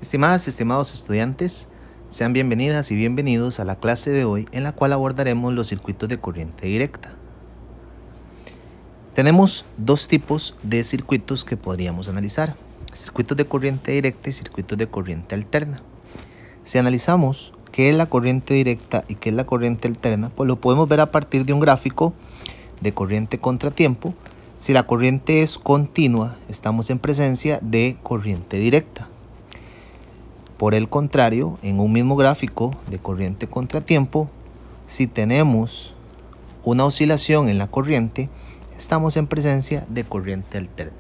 Estimadas y estimados estudiantes, sean bienvenidas y bienvenidos a la clase de hoy en la cual abordaremos los circuitos de corriente directa. Tenemos dos tipos de circuitos que podríamos analizar: circuitos de corriente directa y circuitos de corriente alterna. Si analizamos qué es la corriente directa y qué es la corriente alterna, pues lo podemos ver a partir de un gráfico de corriente contratiempo. Si la corriente es continua, estamos en presencia de corriente directa. Por el contrario, en un mismo gráfico de corriente contratiempo, si tenemos una oscilación en la corriente, estamos en presencia de corriente alterna.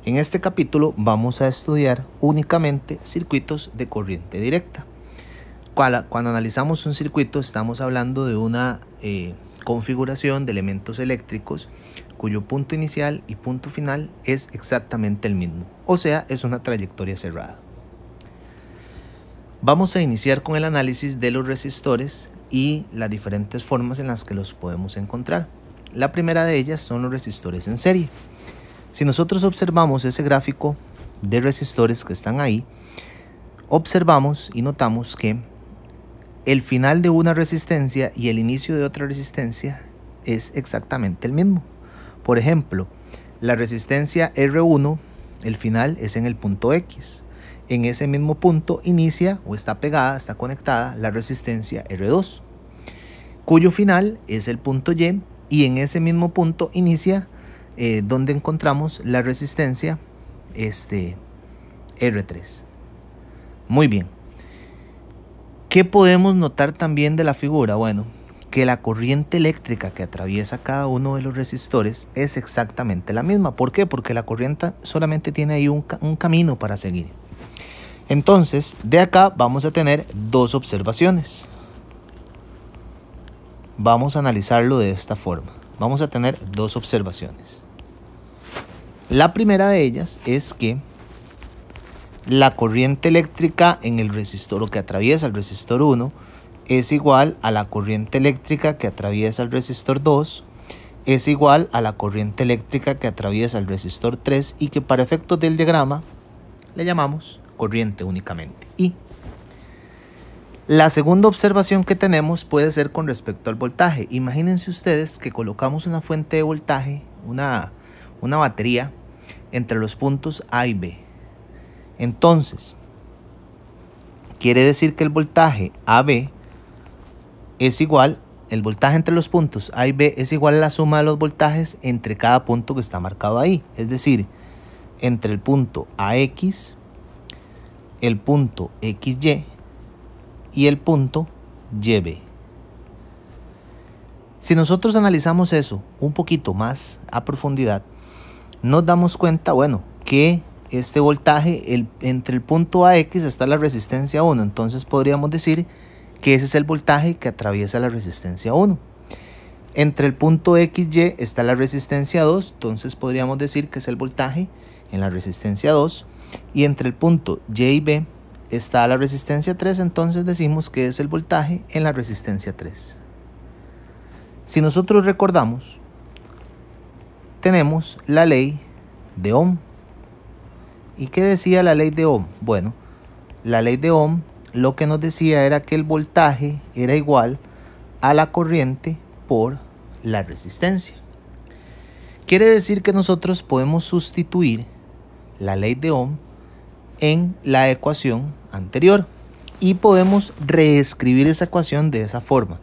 En este capítulo vamos a estudiar únicamente circuitos de corriente directa. Cuando analizamos un circuito, estamos hablando de una configuración de elementos eléctricos cuyo punto inicial y punto final es exactamente el mismo, o sea, es una trayectoria cerrada. Vamos a iniciar con el análisis de los resistores y las diferentes formas en las que los podemos encontrar. La primera de ellas son los resistores en serie. Si nosotros observamos ese gráfico de resistores que están ahí, observamos y notamos que el final de una resistencia y el inicio de otra resistencia es exactamente el mismo. Por ejemplo, la resistencia R1, el final es en el punto X. En ese mismo punto inicia o está pegada, está conectada la resistencia R2, cuyo final es el punto Y, y en ese mismo punto inicia donde encontramos la resistencia R3. Muy bien. ¿Qué podemos notar también de la figura? Bueno, que la corriente eléctrica que atraviesa cada uno de los resistores es exactamente la misma. ¿Por qué? Porque la corriente solamente tiene ahí un camino para seguir. Entonces, de acá vamos a tener dos observaciones. Vamos a analizarlo de esta forma. Vamos a tener dos observaciones. La primera de ellas es que la corriente eléctrica en el resistor o que atraviesa el resistor 1 es igual a la corriente eléctrica que atraviesa el resistor 2, es igual a la corriente eléctrica que atraviesa el resistor 3 y que para efectos del diagrama le llamamos corriente únicamente. Y la segunda observación que tenemos puede ser con respecto al voltaje. Imagínense ustedes que colocamos una fuente de voltaje, una batería entre los puntos A y B. Entonces, quiere decir que el voltaje AB es igual, el voltaje entre los puntos A y B es igual a la suma de los voltajes entre cada punto que está marcado ahí. Es decir, entre el punto AX, el punto XY y el punto YB. Si nosotros analizamos eso un poquito más a profundidad, nos damos cuenta, bueno, que este voltaje, entre el punto AX está la resistencia 1, entonces podríamos decir que ese es el voltaje que atraviesa la resistencia 1. Entre el punto XY está la resistencia 2, entonces podríamos decir que es el voltaje en la resistencia 2. Y entre el punto Y y B está la resistencia 3, entonces decimos que es el voltaje en la resistencia 3. Si nosotros recordamos, tenemos la ley de Ohm. ¿Y qué decía la ley de Ohm? Bueno, la ley de Ohm lo que nos decía era que el voltaje era igual a la corriente por la resistencia. Quiere decir que nosotros podemos sustituir la ley de Ohm en la ecuación anterior y podemos reescribir esa ecuación de esa forma.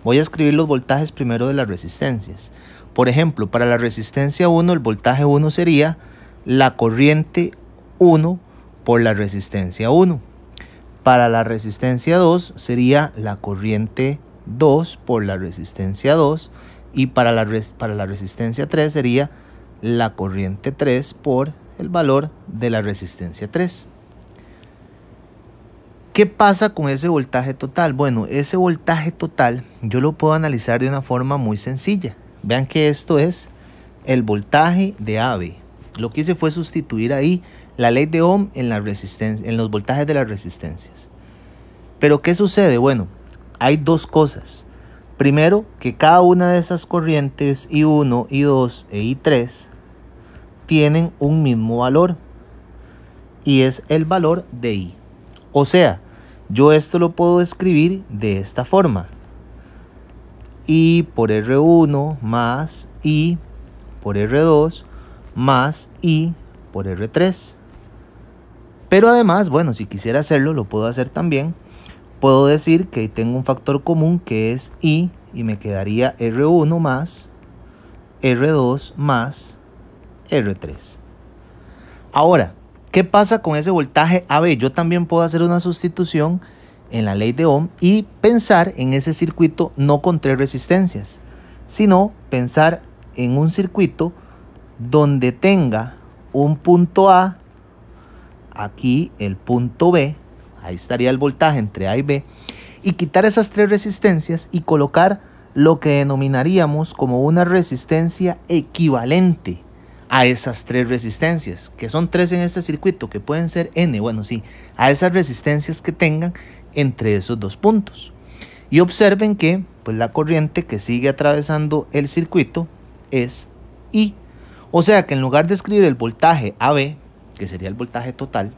Voy a escribir los voltajes primero de las resistencias. Por ejemplo, para la resistencia 1, el voltaje 1 sería la corriente 1 por la resistencia 1. Para la resistencia 2 sería la corriente 2 por la resistencia 2. Y para la resistencia 3 sería la corriente 3 por el valor de la resistencia 3. ¿Qué pasa con ese voltaje total? Bueno, ese voltaje total yo lo puedo analizar de una forma muy sencilla. Vean que esto es el voltaje de AB. Lo que hice fue sustituir ahí la ley de Ohm en los voltajes de las resistencias. Pero ¿qué sucede? Bueno, hay dos cosas. Primero, que cada una de esas corrientes I1, I2 e I3 tienen un mismo valor. y es el valor de I. O sea, yo esto lo puedo escribir de esta forma. I por R1 más I por R2 más I por R3. Pero además, bueno, si quisiera hacerlo, lo puedo hacer también. Puedo decir que tengo un factor común que es I y me quedaría R1 más R2 más R3. Ahora, ¿qué pasa con ese voltaje AB? Yo también puedo hacer una sustitución en la ley de Ohm y pensar en ese circuito no con tres resistencias, sino pensar en un circuito donde tenga un punto A, aquí el punto B, ahí estaría el voltaje entre A y B, y quitar esas tres resistencias y colocar lo que denominaríamos como una resistencia equivalente a esas tres resistencias, que son tres en este circuito, que pueden ser N, bueno sí, a esas resistencias que tengan entre esos dos puntos. Y observen que pues, la corriente que sigue atravesando el circuito es I. O sea que en lugar de escribir el voltaje AB, que sería el voltaje total,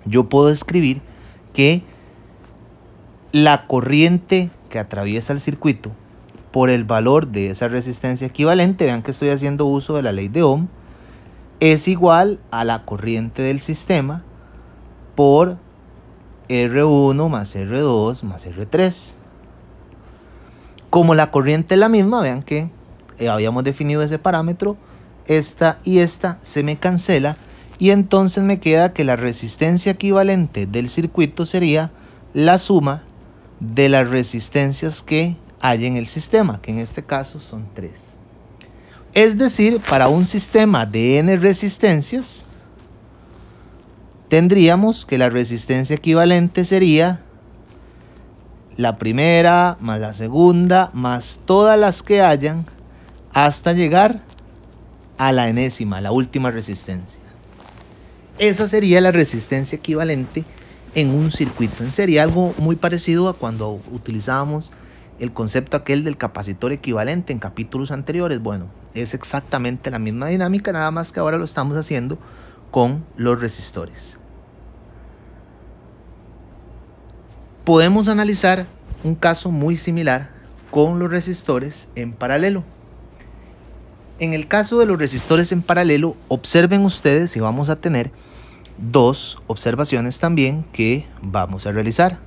yo puedo escribir que la corriente que atraviesa el circuito por el valor de esa resistencia equivalente, vean que estoy haciendo uso de la ley de Ohm, es igual a la corriente del sistema por R1 más R2 más R3. Como la corriente es la misma, vean que habíamos definido ese parámetro, esta y esta se me cancela y entonces me queda que la resistencia equivalente del circuito sería la suma de las resistencias que hay en el sistema, que en este caso son 3. Es decir, para un sistema de n resistencias, tendríamos que la resistencia equivalente sería la primera más la segunda más todas las que hayan hasta llegar a la enésima, la última resistencia. Esa sería la resistencia equivalente en un circuito en serie, algo muy parecido a cuando utilizábamos el concepto aquel del capacitor equivalente en capítulos anteriores. Bueno, es exactamente la misma dinámica, nada más que ahora lo estamos haciendo con los resistores. Podemos analizar un caso muy similar con los resistores en paralelo. En el caso de los resistores en paralelo, observen ustedes y vamos a tener dos observaciones también que vamos a realizar.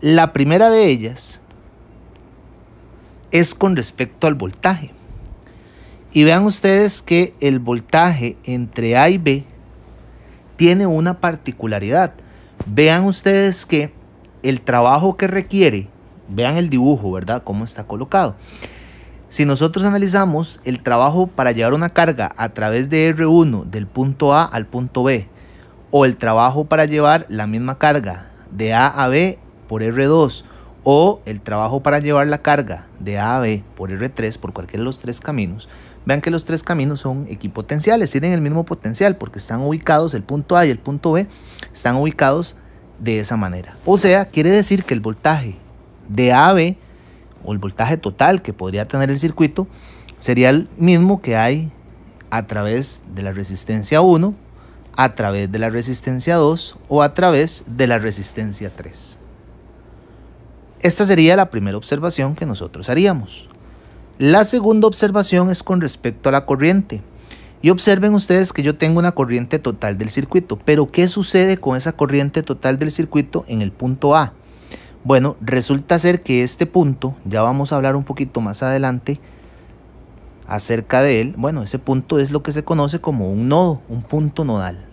La primera de ellas es con respecto al voltaje. Y vean ustedes que el voltaje entre A y B tiene una particularidad. Vean ustedes que el trabajo que requiere, vean el dibujo, ¿verdad? Cómo está colocado. Si nosotros analizamos el trabajo para llevar una carga a través de R1 del punto A al punto B, o el trabajo para llevar la misma carga de A a B por R2, o el trabajo para llevar la carga de A a B por R3, por cualquiera de los tres caminos, vean que los tres caminos son equipotenciales, tienen el mismo potencial porque están ubicados, el punto A y el punto B están ubicados de esa manera. O sea, quiere decir que el voltaje de A a B, o el voltaje total que podría tener el circuito, sería el mismo que hay a través de la resistencia 1, a través de la resistencia 2 o a través de la resistencia 3. Esta sería la primera observación que nosotros haríamos. La segunda observación es con respecto a la corriente. Y observen ustedes que yo tengo una corriente total del circuito. Pero ¿qué sucede con esa corriente total del circuito en el punto A? Bueno, resulta ser que este punto, ya vamos a hablar un poquito más adelante acerca de él. Bueno, ese punto es lo que se conoce como un nodo, un punto nodal.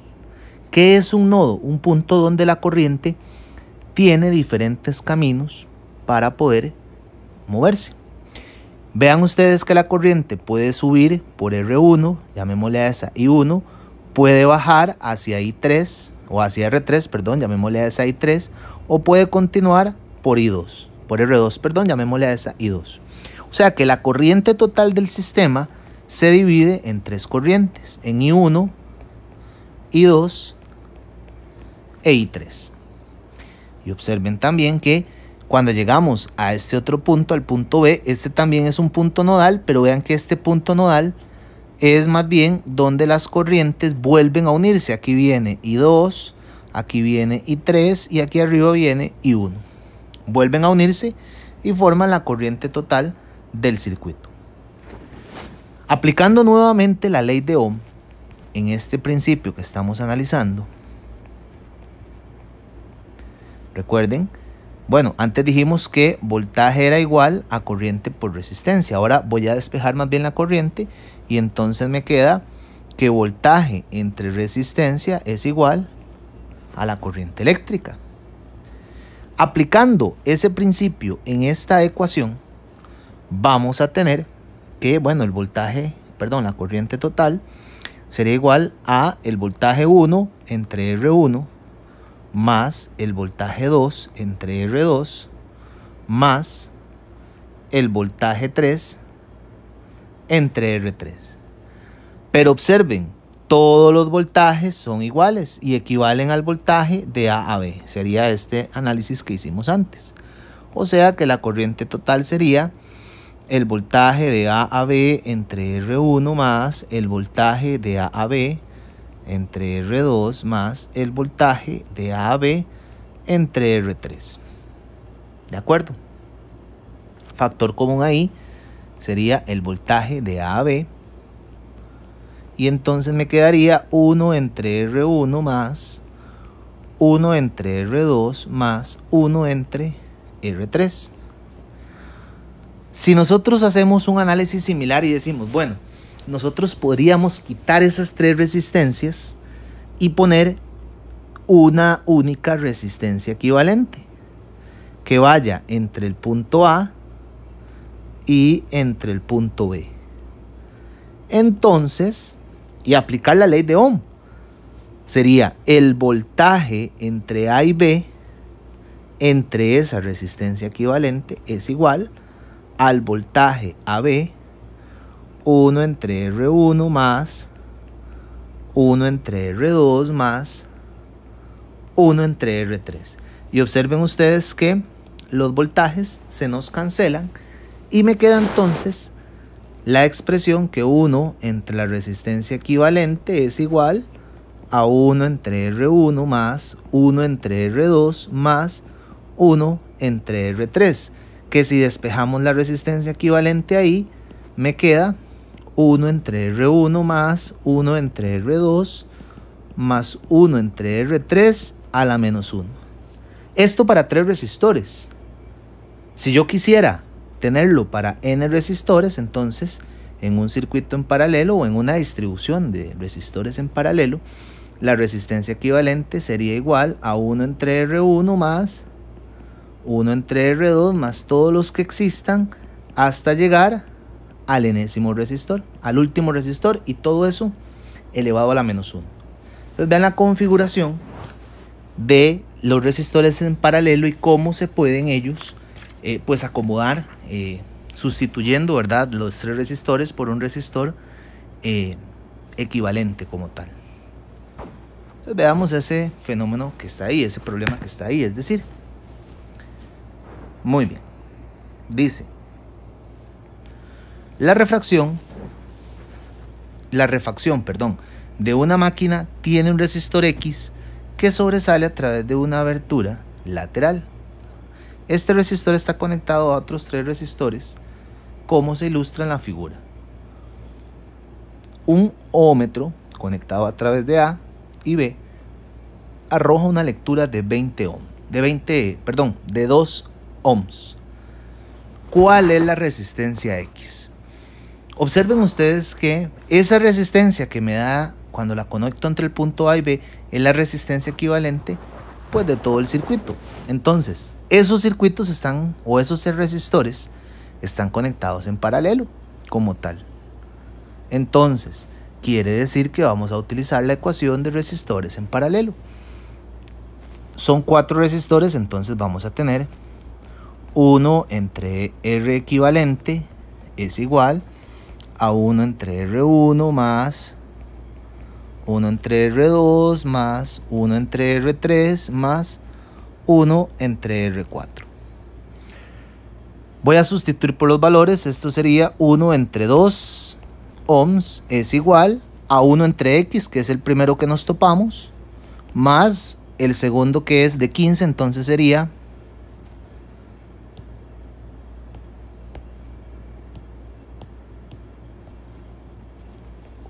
¿Qué es un nodo? Un punto donde la corriente tiene diferentes caminos para poder moverse. Vean ustedes que la corriente puede subir por R1, llamémosle a esa I1, puede bajar hacia I3 o hacia R3, perdón, llamémosle a esa I3, o puede continuar por I2, por R2, perdón, llamémosle a esa I2. O sea que la corriente total del sistema se divide en tres corrientes, en I1, I2 e I3. Y observen también que cuando llegamos a este otro punto, al punto B, este también es un punto nodal, pero vean que este punto nodal es más bien donde las corrientes vuelven a unirse. Aquí viene I2, aquí viene I3 y aquí arriba viene I1. Vuelven a unirse y forman la corriente total del circuito. Aplicando nuevamente la ley de Ohm en este principio que estamos analizando. Recuerden, bueno, antes dijimos que voltaje era igual a corriente por resistencia. Ahora voy a despejar más bien la corriente y entonces me queda que voltaje entre resistencia es igual a la corriente eléctrica. Aplicando ese principio en esta ecuación, vamos a tener que, bueno, la corriente total sería igual a el voltaje 1 entre R1 más el voltaje 2 entre R2 más el voltaje 3 entre R3. Pero observen, todos los voltajes son iguales y equivalen al voltaje de A a B. Sería este análisis que hicimos antes. O sea que la corriente total sería el voltaje de A a B entre R1 más el voltaje de A a B entre R2 más el voltaje de A a B entre R3. ¿De acuerdo? Factor común ahí sería el voltaje de A a B. Y entonces me quedaría 1 entre R1 más 1 entre R2 más 1 entre R3. Si nosotros hacemos un análisis similar y decimos, bueno, nosotros podríamos quitar esas tres resistencias y poner una única resistencia equivalente que vaya entre el punto A y entre el punto B. Entonces, y aplicar la ley de Ohm, sería el voltaje entre A y B entre esa resistencia equivalente es igual al voltaje AB 1 entre R1 más 1 entre R2 más 1 entre R3. Y observen ustedes que los voltajes se nos cancelan y me queda entonces la expresión que 1 entre la resistencia equivalente es igual a 1 entre R1 más 1 entre R2 más 1 entre R3, que si despejamos la resistencia equivalente ahí, me queda 1 entre R1 más 1 entre R2 más 1 entre R3 a la menos 1. Esto para 3 resistores. Si yo quisiera tenerlo para n resistores, entonces en un circuito en paralelo o en una distribución de resistores en paralelo, la resistencia equivalente sería igual a 1 entre R1 más 1 entre R2 más todos los que existan hasta llegar al enésimo resistor, al último resistor, y todo eso elevado a la menos 1. Entonces vean la configuración de los resistores en paralelo y cómo se pueden ellos pues acomodar sustituyendo, ¿verdad?, los 3 resistores por un resistor equivalente como tal. Entonces veamos ese fenómeno que está ahí, ese problema que está ahí, es decir, muy bien, dice, la refacción de una máquina tiene un resistor X que sobresale a través de una abertura lateral. Este resistor está conectado a otros 3 resistores, como se ilustra en la figura. Un ohmómetro conectado a través de A y B arroja una lectura de 2 ohms. ¿Cuál es la resistencia X? Observen ustedes que esa resistencia que me da cuando la conecto entre el punto A y B es la resistencia equivalente pues de todo el circuito. Entonces, esos circuitos están, o esos resistores están conectados en paralelo como tal. Entonces, quiere decir que vamos a utilizar la ecuación de resistores en paralelo. Son 4 resistores, entonces vamos a tener 1 entre R equivalente es igual a 1 entre R1 más 1 entre R2 más 1 entre R3 más 1 entre R4. Voy a sustituir por los valores. Esto sería 1 entre 2 ohms es igual a 1 entre X, que es el primero que nos topamos, más el segundo que es de 15, entonces sería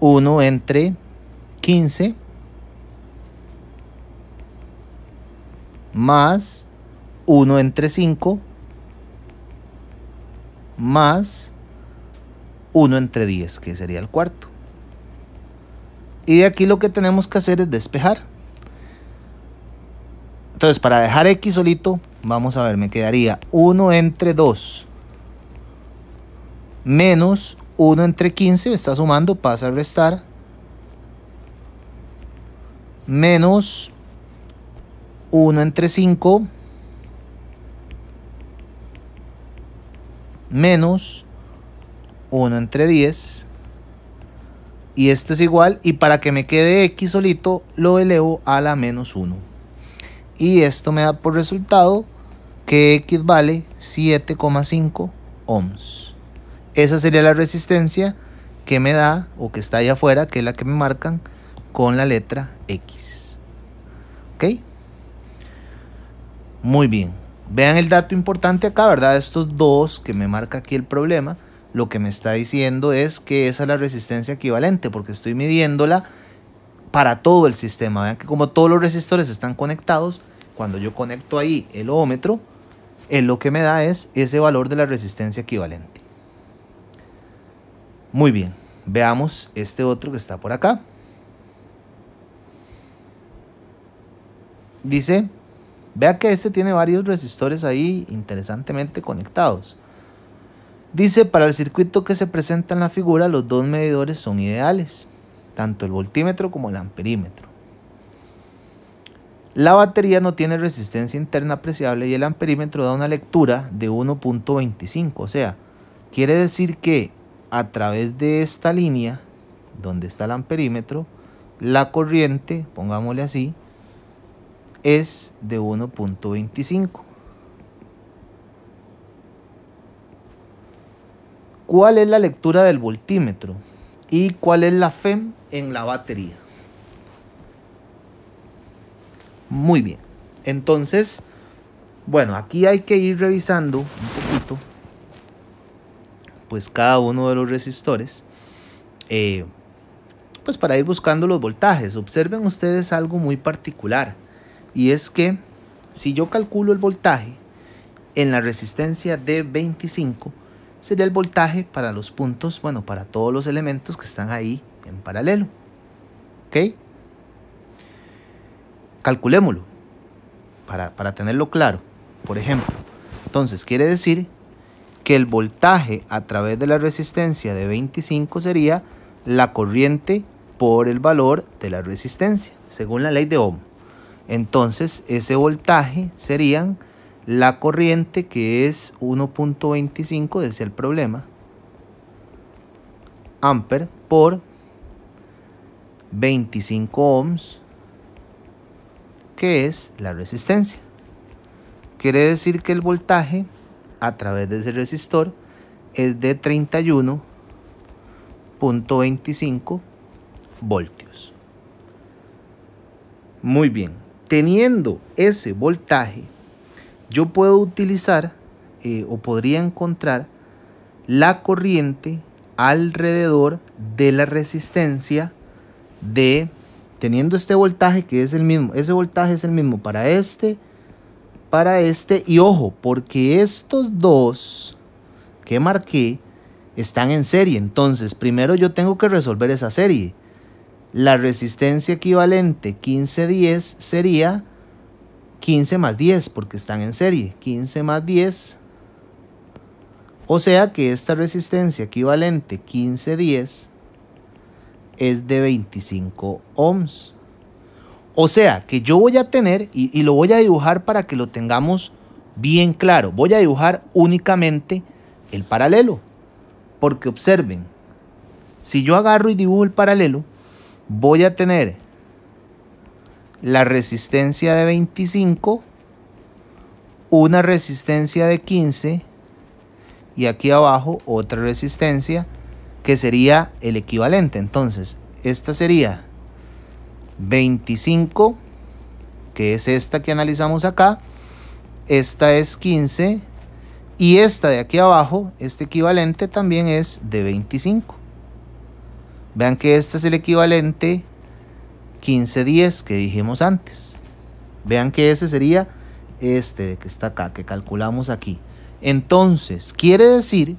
1 entre 15 más 1 entre 5 más 1 entre 10, que sería el cuarto. Y de aquí lo que tenemos que hacer es despejar. Entonces, para dejar X solito, vamos a ver, me quedaría 1 entre 2 menos 1 entre 15, está sumando, pasa a restar, menos 1 entre 5 menos 1 entre 10, y esto es igual, y para que me quede X solito lo elevo a la menos 1, y esto me da por resultado que X vale 7,5 ohms. Esa sería la resistencia que me da, o que está allá afuera, que es la que me marcan con la letra X. ¿Ok? Muy bien. Vean el dato importante acá, ¿verdad? Estos dos que me marca aquí el problema, lo que me está diciendo es que esa es la resistencia equivalente, porque estoy midiéndola para todo el sistema. Vean que como todos los resistores están conectados, cuando yo conecto ahí el ohmómetro, lo que me da es ese valor de la resistencia equivalente. Muy bien, veamos este otro que está por acá. Dice, vea que este tiene varios resistores ahí interesantemente conectados. Dice, para el circuito que se presenta en la figura, los dos medidores son ideales, tanto el voltímetro como el amperímetro. La batería no tiene resistencia interna apreciable y el amperímetro da una lectura de 1.25, o sea, quiere decir que a través de esta línea, donde está el amperímetro, la corriente, pongámosle así, es de 1.25. ¿Cuál es la lectura del voltímetro? ¿Y cuál es la FEM en la batería? Muy bien. Entonces, bueno, aquí hay que ir revisando un poquito pues cada uno de los resistores, pues para ir buscando los voltajes. Observen ustedes algo muy particular, y es que si yo calculo el voltaje en la resistencia de 25, sería el voltaje para los puntos, bueno, para todos los elementos que están ahí en paralelo. ¿Ok? Calculémoslo para tenerlo claro. Por ejemplo, entonces quiere decir que el voltaje a través de la resistencia de 25 sería la corriente por el valor de la resistencia, según la ley de Ohm. Entonces, ese voltaje serían la corriente, que es 1.25, decía el problema, amper por 25 ohms, que es la resistencia. Quiere decir que el voltaje a través de ese resistor es de 31.25 voltios. Muy bien, teniendo ese voltaje, yo puedo utilizar o podría encontrar la corriente alrededor de la resistencia de, teniendo este voltaje que es el mismo, ese voltaje es el mismo para este, y ojo, porque estos dos que marqué están en serie. Entonces primero yo tengo que resolver esa serie. La resistencia equivalente 1510 sería 15 más 10, porque están en serie, 15 más 10, o sea que esta resistencia equivalente 1510 es de 25 ohms. O sea que yo voy a tener, y lo voy a dibujar para que lo tengamos bien claro, voy a dibujar únicamente el paralelo, porque observen, si yo agarro y dibujo el paralelo, voy a tener la resistencia de 25, una resistencia de 15 y aquí abajo otra resistencia que sería el equivalente. Entonces, esta sería 25, que es esta que analizamos acá. Esta es 15. Y esta de aquí abajo, este equivalente también es de 25. Vean que este es el equivalente 1510 que dijimos antes. Vean que ese sería este que está acá, que calculamos aquí. Entonces, quiere decir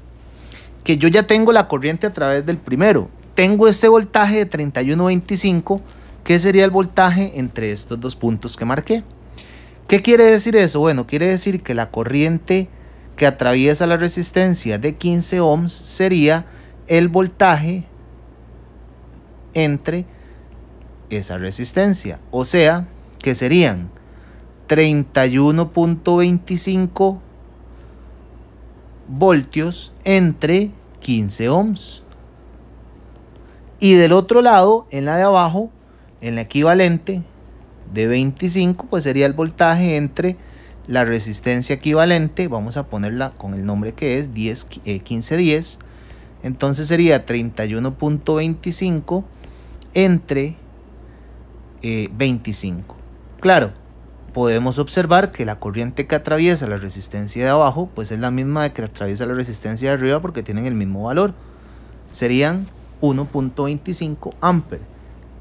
que yo ya tengo la corriente a través del primero. Tengo este voltaje de 31.25, que sería el voltaje entre estos dos puntos que marqué. ¿Qué quiere decir eso? Bueno, quiere decir que la corriente que atraviesa la resistencia de 15 ohms sería el voltaje entre esa resistencia. O sea, que serían 31.25 voltios entre 15 ohms. Y del otro lado, en la de abajo, en la equivalente de 25, pues sería el voltaje entre la resistencia equivalente, vamos a ponerla con el nombre que es 1510, entonces sería 31.25 entre 25. Claro, podemos observar que la corriente que atraviesa la resistencia de abajo pues es la misma de que atraviesa la resistencia de arriba, porque tienen el mismo valor, serían 1.25 amperes,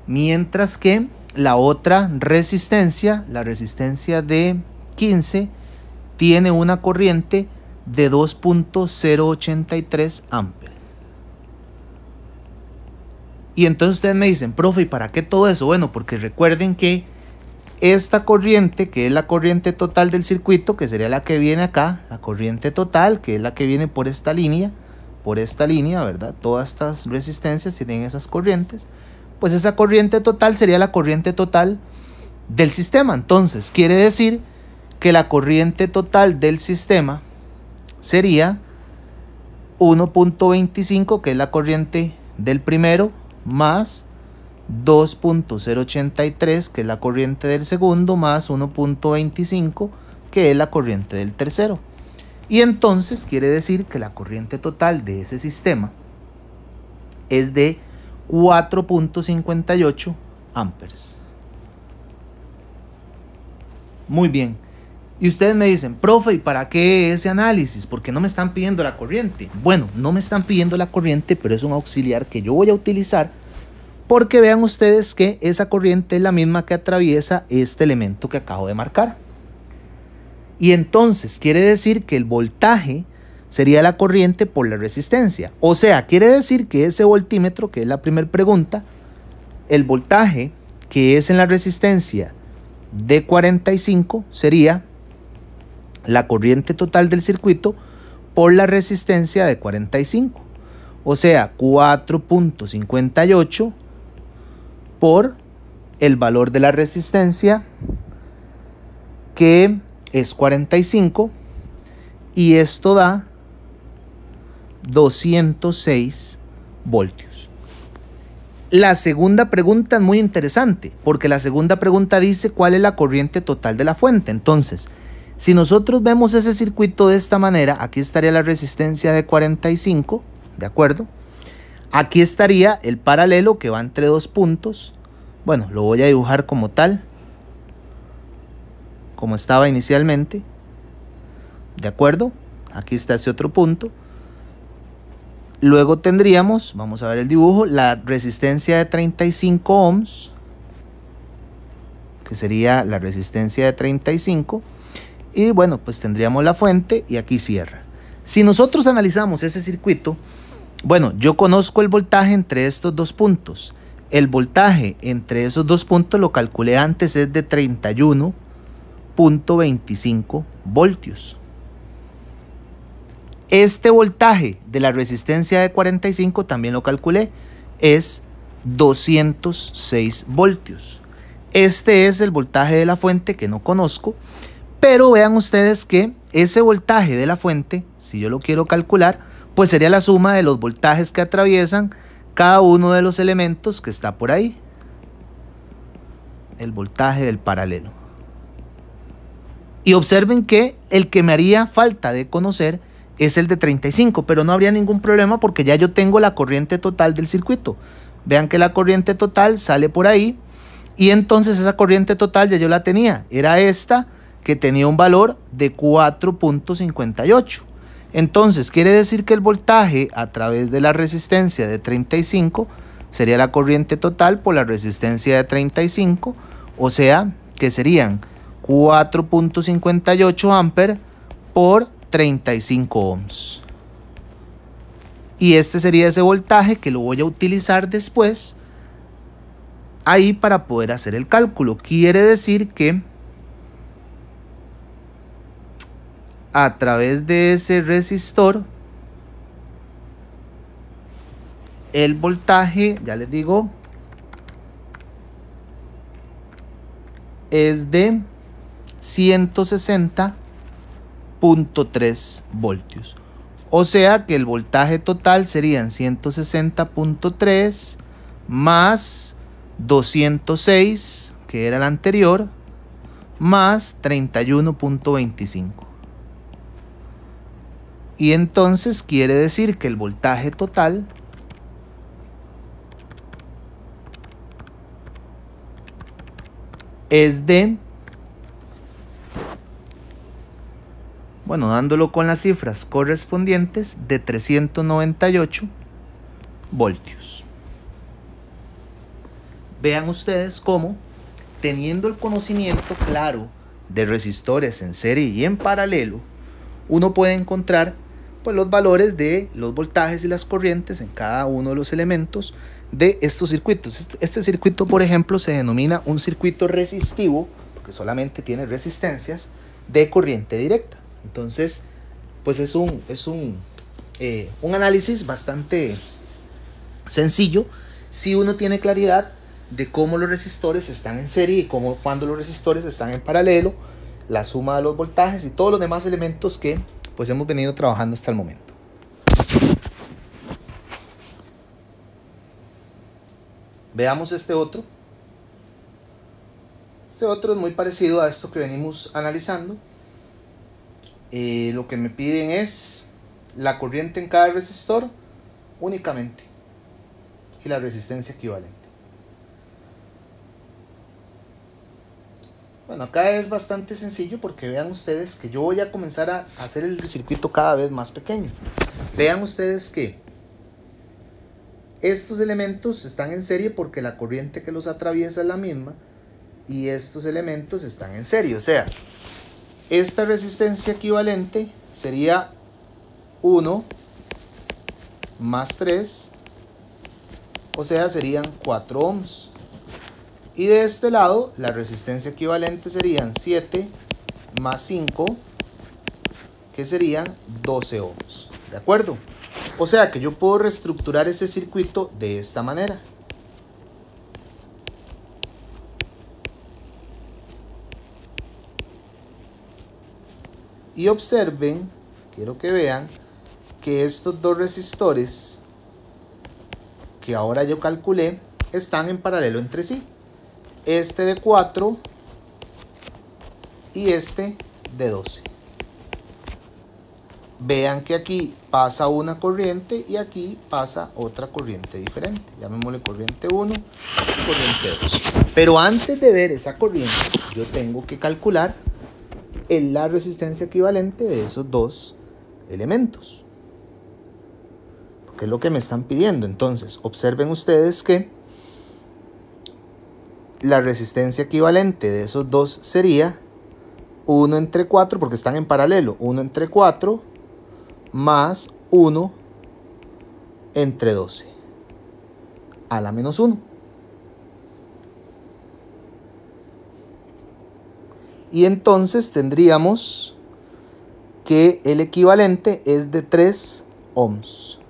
mientras que la otra resistencia, la resistencia de 15, tiene una corriente de 2.083 amperes. Y entonces ustedes me dicen, profe, ¿y para qué todo eso? Bueno, porque recuerden que esta corriente, que es la corriente total del circuito, que sería la que viene acá, la corriente total, que es la que viene por esta línea, ¿verdad? Todas estas resistencias tienen esas corrientes. Pues esa corriente total sería la corriente total del sistema. Entonces, quiere decir que la corriente total del sistema sería 1.25, que es la corriente del primero, más 2.083, que es la corriente del segundo, más 1.25, que es la corriente del tercero. Y entonces quiere decir que la corriente total de ese sistema es de 4.58 amperes. Muy bien. Y ustedes me dicen, profe, ¿y para qué ese análisis? Porque no me están pidiendo la corriente. Bueno, no me están pidiendo la corriente, pero es un auxiliar que yo voy a utilizar, porque vean ustedes que esa corriente es la misma que atraviesa este elemento que acabo de marcar. Y entonces quiere decir que el voltaje sería la corriente por la resistencia. O sea, quiere decir que ese voltímetro, que es la primera pregunta, el voltaje que es en la resistencia de 45 sería la corriente total del circuito por la resistencia de 45. O sea, 4.58 por el valor de la resistencia, que es 45, y esto da 206 voltios. La segunda pregunta es muy interesante, porque la segunda pregunta dice cuál es la corriente total de la fuente. Entonces, si nosotros vemos ese circuito de esta manera, aquí estaría la resistencia de 45, ¿de acuerdo? Aquí estaría el paralelo que va entre dos puntos. Bueno, lo voy a dibujar como tal, como estaba inicialmente, ¿de acuerdo? Aquí está ese otro punto. Luego tendríamos, vamos a ver el dibujo, la resistencia de 35 ohms, que sería la resistencia de 35. Y bueno, pues tendríamos la fuente y aquí cierra. Si nosotros analizamos ese circuito, bueno, yo conozco el voltaje entre estos dos puntos. El voltaje entre esos dos puntos lo calculé antes, es de 31.25 voltios. Este voltaje de la resistencia de 45 también lo calculé, es 206 voltios. Este es el voltaje de la fuente que no conozco, pero vean ustedes que ese voltaje de la fuente, si yo lo quiero calcular, pues sería la suma de los voltajes que atraviesan cada uno de los elementos que está por ahí. El voltaje del paralelo. Y observen que el que me haría falta de conocer es el de 35, pero no habría ningún problema porque ya yo tengo la corriente total del circuito. Vean que la corriente total sale por ahí y entonces esa corriente total ya yo la tenía. Era esta que tenía un valor de 4.58. Entonces quiere decir que el voltaje a través de la resistencia de 35 sería la corriente total por la resistencia de 35, o sea que serían 4.58 amperes por 35 ohms. Y este sería ese voltaje que lo voy a utilizar después ahí para poder hacer el cálculo. Quiere decir que a través de ese resistor el voltaje, ya les digo, es de 160.3 voltios. O sea que el voltaje total serían 160.3 más 206, que era el anterior, más 31.25. Y entonces quiere decir que el voltaje total es de, bueno, dándolo con las cifras correspondientes, de 398 voltios. Vean ustedes cómo, teniendo el conocimiento claro de resistores en serie y en paralelo, uno puede encontrar pues los valores de los voltajes y las corrientes en cada uno de los elementos de estos circuitos. Este circuito, por ejemplo, se denomina un circuito resistivo porque solamente tiene resistencias de corriente directa. Entonces, pues es un análisis bastante sencillo si uno tiene claridad de cómo los resistores están en serie y cómo cuando los resistores están en paralelo, la suma de los voltajes y todos los demás elementos que pues hemos venido trabajando hasta el momento. Veamos este otro. Este otro es muy parecido a esto que venimos analizando. Lo que me piden es la corriente en cada resistor únicamente y la resistencia equivalente. Bueno, acá es bastante sencillo porque vean ustedes que yo voy a comenzar a hacer el circuito cada vez más pequeño. Vean ustedes que estos elementos están en serie porque la corriente que los atraviesa es la misma y estos elementos están en serie. O sea, esta resistencia equivalente sería 1 más 3, o sea, serían 4 ohms. Y de este lado, la resistencia equivalente serían 7 más 5, que serían 12 ohms. ¿De acuerdo? O sea que yo puedo reestructurar ese circuito de esta manera. Y observen, quiero que vean, que estos dos resistores que ahora yo calculé están en paralelo entre sí. Este de 4 y este de 12. Vean que aquí pasa una corriente y aquí pasa otra corriente diferente. Llamémosle corriente 1 y corriente 2. Pero antes de ver esa corriente, yo tengo que calcular la resistencia equivalente de esos dos elementos. Porque es lo que me están pidiendo. Entonces, observen ustedes que la resistencia equivalente de esos dos sería 1 entre 4, porque están en paralelo, 1 entre 4 más 1 entre 12 a la menos 1. Y entonces tendríamos que el equivalente es de 3 ohms.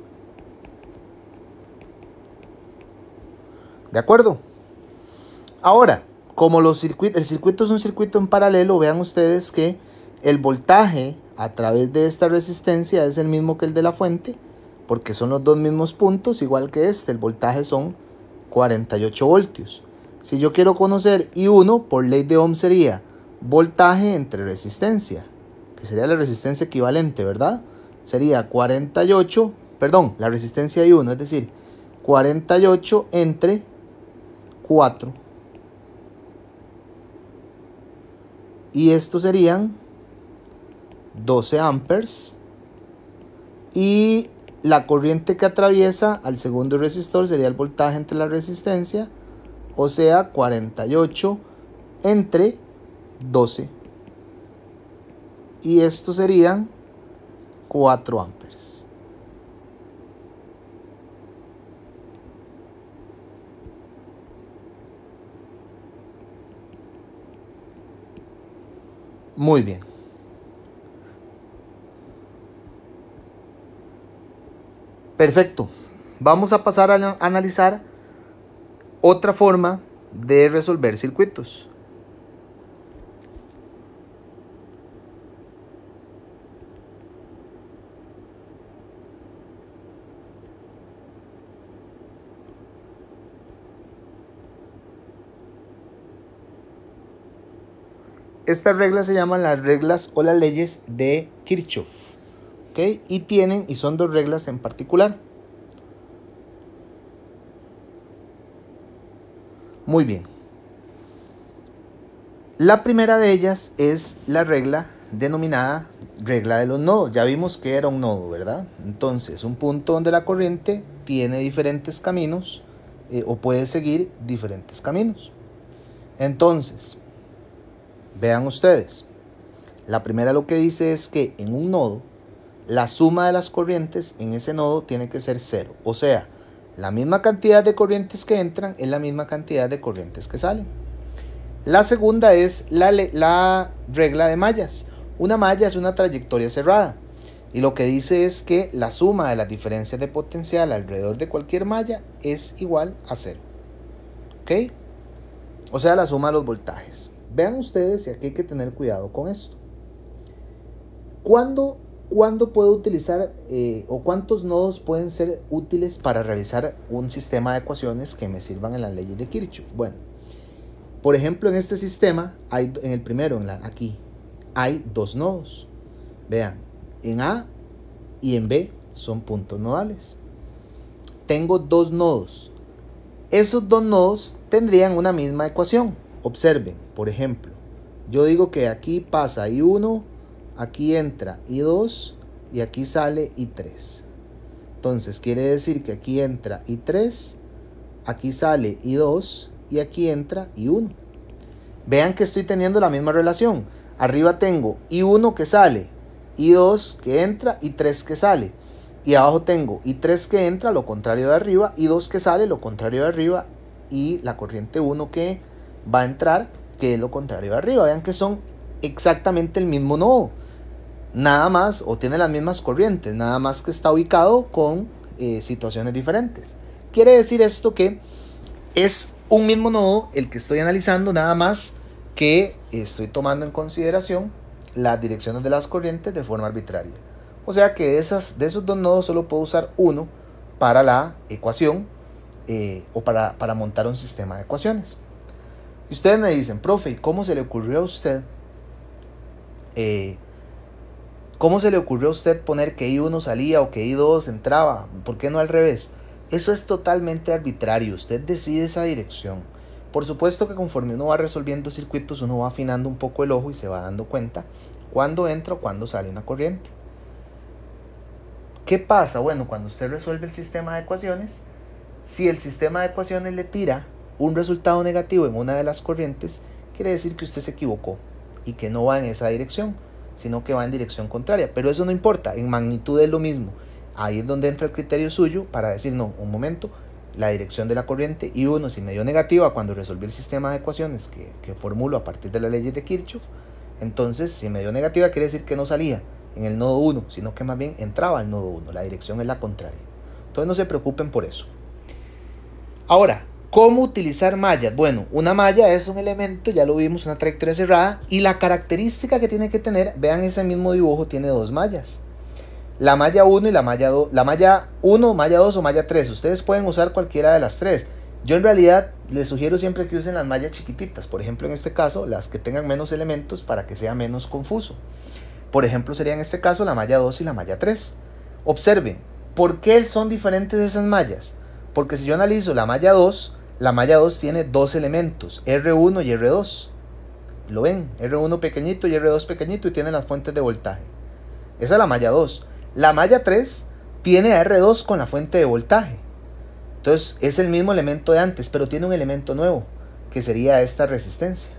¿De acuerdo? Ahora, como el circuito es un circuito en paralelo, vean ustedes que el voltaje a través de esta resistencia es el mismo que el de la fuente, porque son los dos mismos puntos, igual que el voltaje son 48 voltios. Si yo quiero conocer I1, por ley de Ohm sería voltaje entre resistencia, que sería la resistencia equivalente, ¿verdad? sería 48, perdón, la resistencia I1, es decir, 48 entre 4. Y estos serían 12 amperes. Y la corriente que atraviesa al segundo resistor sería el voltaje entre la resistencia, o sea, 48 entre 12. Y estos serían 4 amperes. Muy bien. Perfecto. Vamos a pasar a analizar otra forma de resolver circuitos. Estas reglas se llaman las reglas o las leyes de Kirchhoff. ¿Okay? Y son dos reglas en particular. Muy bien. La primera de ellas es la regla denominada regla de los nodos. Ya vimos que era un nodo, ¿verdad? Entonces, un punto donde la corriente tiene diferentes caminos o puede seguir diferentes caminos. Entonces, vean ustedes. La primera lo que dice es que en un nodo, la suma de las corrientes en ese nodo tiene que ser 0. O sea, la misma cantidad de corrientes que entran es la misma cantidad de corrientes que salen. La segunda es la regla de mallas. Una malla es una trayectoria cerrada. Y lo que dice es que la suma de las diferencias de potencial alrededor de cualquier malla es igual a 0. ¿Ok? O sea, la suma de los voltajes. Vean ustedes, y aquí hay que tener cuidado con esto. ¿Cuándo puedo utilizar o cuántos nodos pueden ser útiles para realizar un sistema de ecuaciones que me sirvan en las leyes de Kirchhoff? Bueno, por ejemplo, en este sistema, en el primero, aquí, hay dos nodos. Vean, en A y en B son puntos nodales. Tengo dos nodos. Esos dos nodos tendrían una misma ecuación. Observen, por ejemplo, yo digo que aquí pasa I1, aquí entra I2 y aquí sale I3. Entonces quiere decir que aquí entra I3, aquí sale I2 y aquí entra I1. Vean que estoy teniendo la misma relación. Arriba tengo I1 que sale, I2 que entra, I3 que sale. Y abajo tengo I3 que entra, lo contrario de arriba, I2 que sale, lo contrario de arriba, y la corriente 1 que va a entrar, que es lo contrario de arriba. Vean que son exactamente el mismo nodo. Nada más, o tiene las mismas corrientes, nada más que está ubicado con situaciones diferentes. Quiere decir esto que es un mismo nodo el que estoy analizando, nada más que estoy tomando en consideración las direcciones de las corrientes de forma arbitraria. O sea que de esos dos nodos solo puedo usar uno para la ecuación o para montar un sistema de ecuaciones. Y ustedes me dicen, profe, ¿cómo se le ocurrió a usted? ¿Cómo se le ocurrió a usted poner que I1 salía o que I2 entraba? ¿Por qué no al revés? Eso es totalmente arbitrario. Usted decide esa dirección. Por supuesto que conforme uno va resolviendo circuitos, uno va afinando un poco el ojo y se va dando cuenta cuándo entra o cuándo sale una corriente. ¿Qué pasa? Bueno, cuando usted resuelve el sistema de ecuaciones, si el sistema de ecuaciones le tira un resultado negativo en una de las corrientes, quiere decir que usted se equivocó y que no va en esa dirección, sino que va en dirección contraria. Pero eso no importa, en magnitud es lo mismo. Ahí es donde entra el criterio suyo para decir, no, un momento, la dirección de la corriente I1 si me dio negativa cuando resolví el sistema de ecuaciones que formulo a partir de las leyes de Kirchhoff, entonces si me dio negativa quiere decir que no salía en el nodo 1, sino que más bien entraba al nodo 1, la dirección es la contraria. Entonces no se preocupen por eso. Ahora, ¿cómo utilizar mallas? Bueno, una malla es un elemento, ya lo vimos, una trayectoria cerrada, y la característica que tiene que tener, vean ese mismo dibujo, tiene dos mallas. La malla 1 y la malla 2, la malla 1, malla 2 o malla 3, ustedes pueden usar cualquiera de las tres. Yo en realidad les sugiero siempre que usen las mallas chiquititas, por ejemplo en este caso, las que tengan menos elementos para que sea menos confuso. Por ejemplo, sería en este caso la malla 2 y la malla 3. Observen, ¿por qué son diferentes esas mallas? Porque si yo analizo la malla 2 tiene dos elementos, R1 y R2. ¿Lo ven? R1 pequeñito y R2 pequeñito y tiene las fuentes de voltaje. Esa es la malla 2. La malla 3 tiene a R2 con la fuente de voltaje. Entonces es el mismo elemento de antes, pero tiene un elemento nuevo, que sería esta resistencia.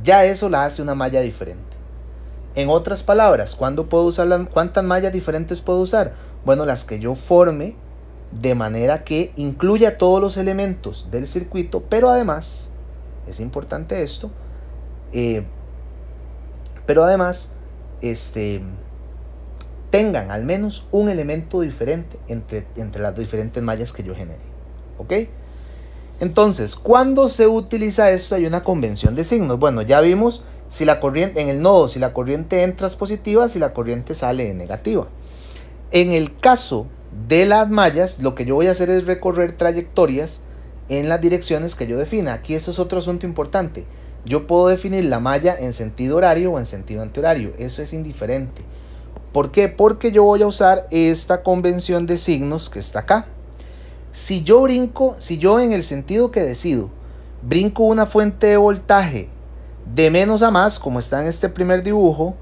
Ya eso la hace una malla diferente. En otras palabras, ¿cuándo puedo usar cuántas mallas diferentes puedo usar? Bueno, las que yo forme de manera que incluya todos los elementos del circuito, pero además, es importante esto, tengan al menos un elemento diferente entre las diferentes mallas que yo genere. ¿Ok? Entonces, ¿cuándo se utiliza esto? Hay una convención de signos. Bueno, ya vimos si la corriente en el nodo, si la corriente entra es positiva, si la corriente sale es negativa. En el caso de las mallas, lo que yo voy a hacer es recorrer trayectorias en las direcciones que yo defina. Aquí esto es otro asunto importante. Yo puedo definir la malla en sentido horario o en sentido antihorario. Eso es indiferente. ¿Por qué? Porque yo voy a usar esta convención de signos que está acá. Si yo en el sentido que decido, brinco una fuente de voltaje de menos a más, como está en este primer dibujo,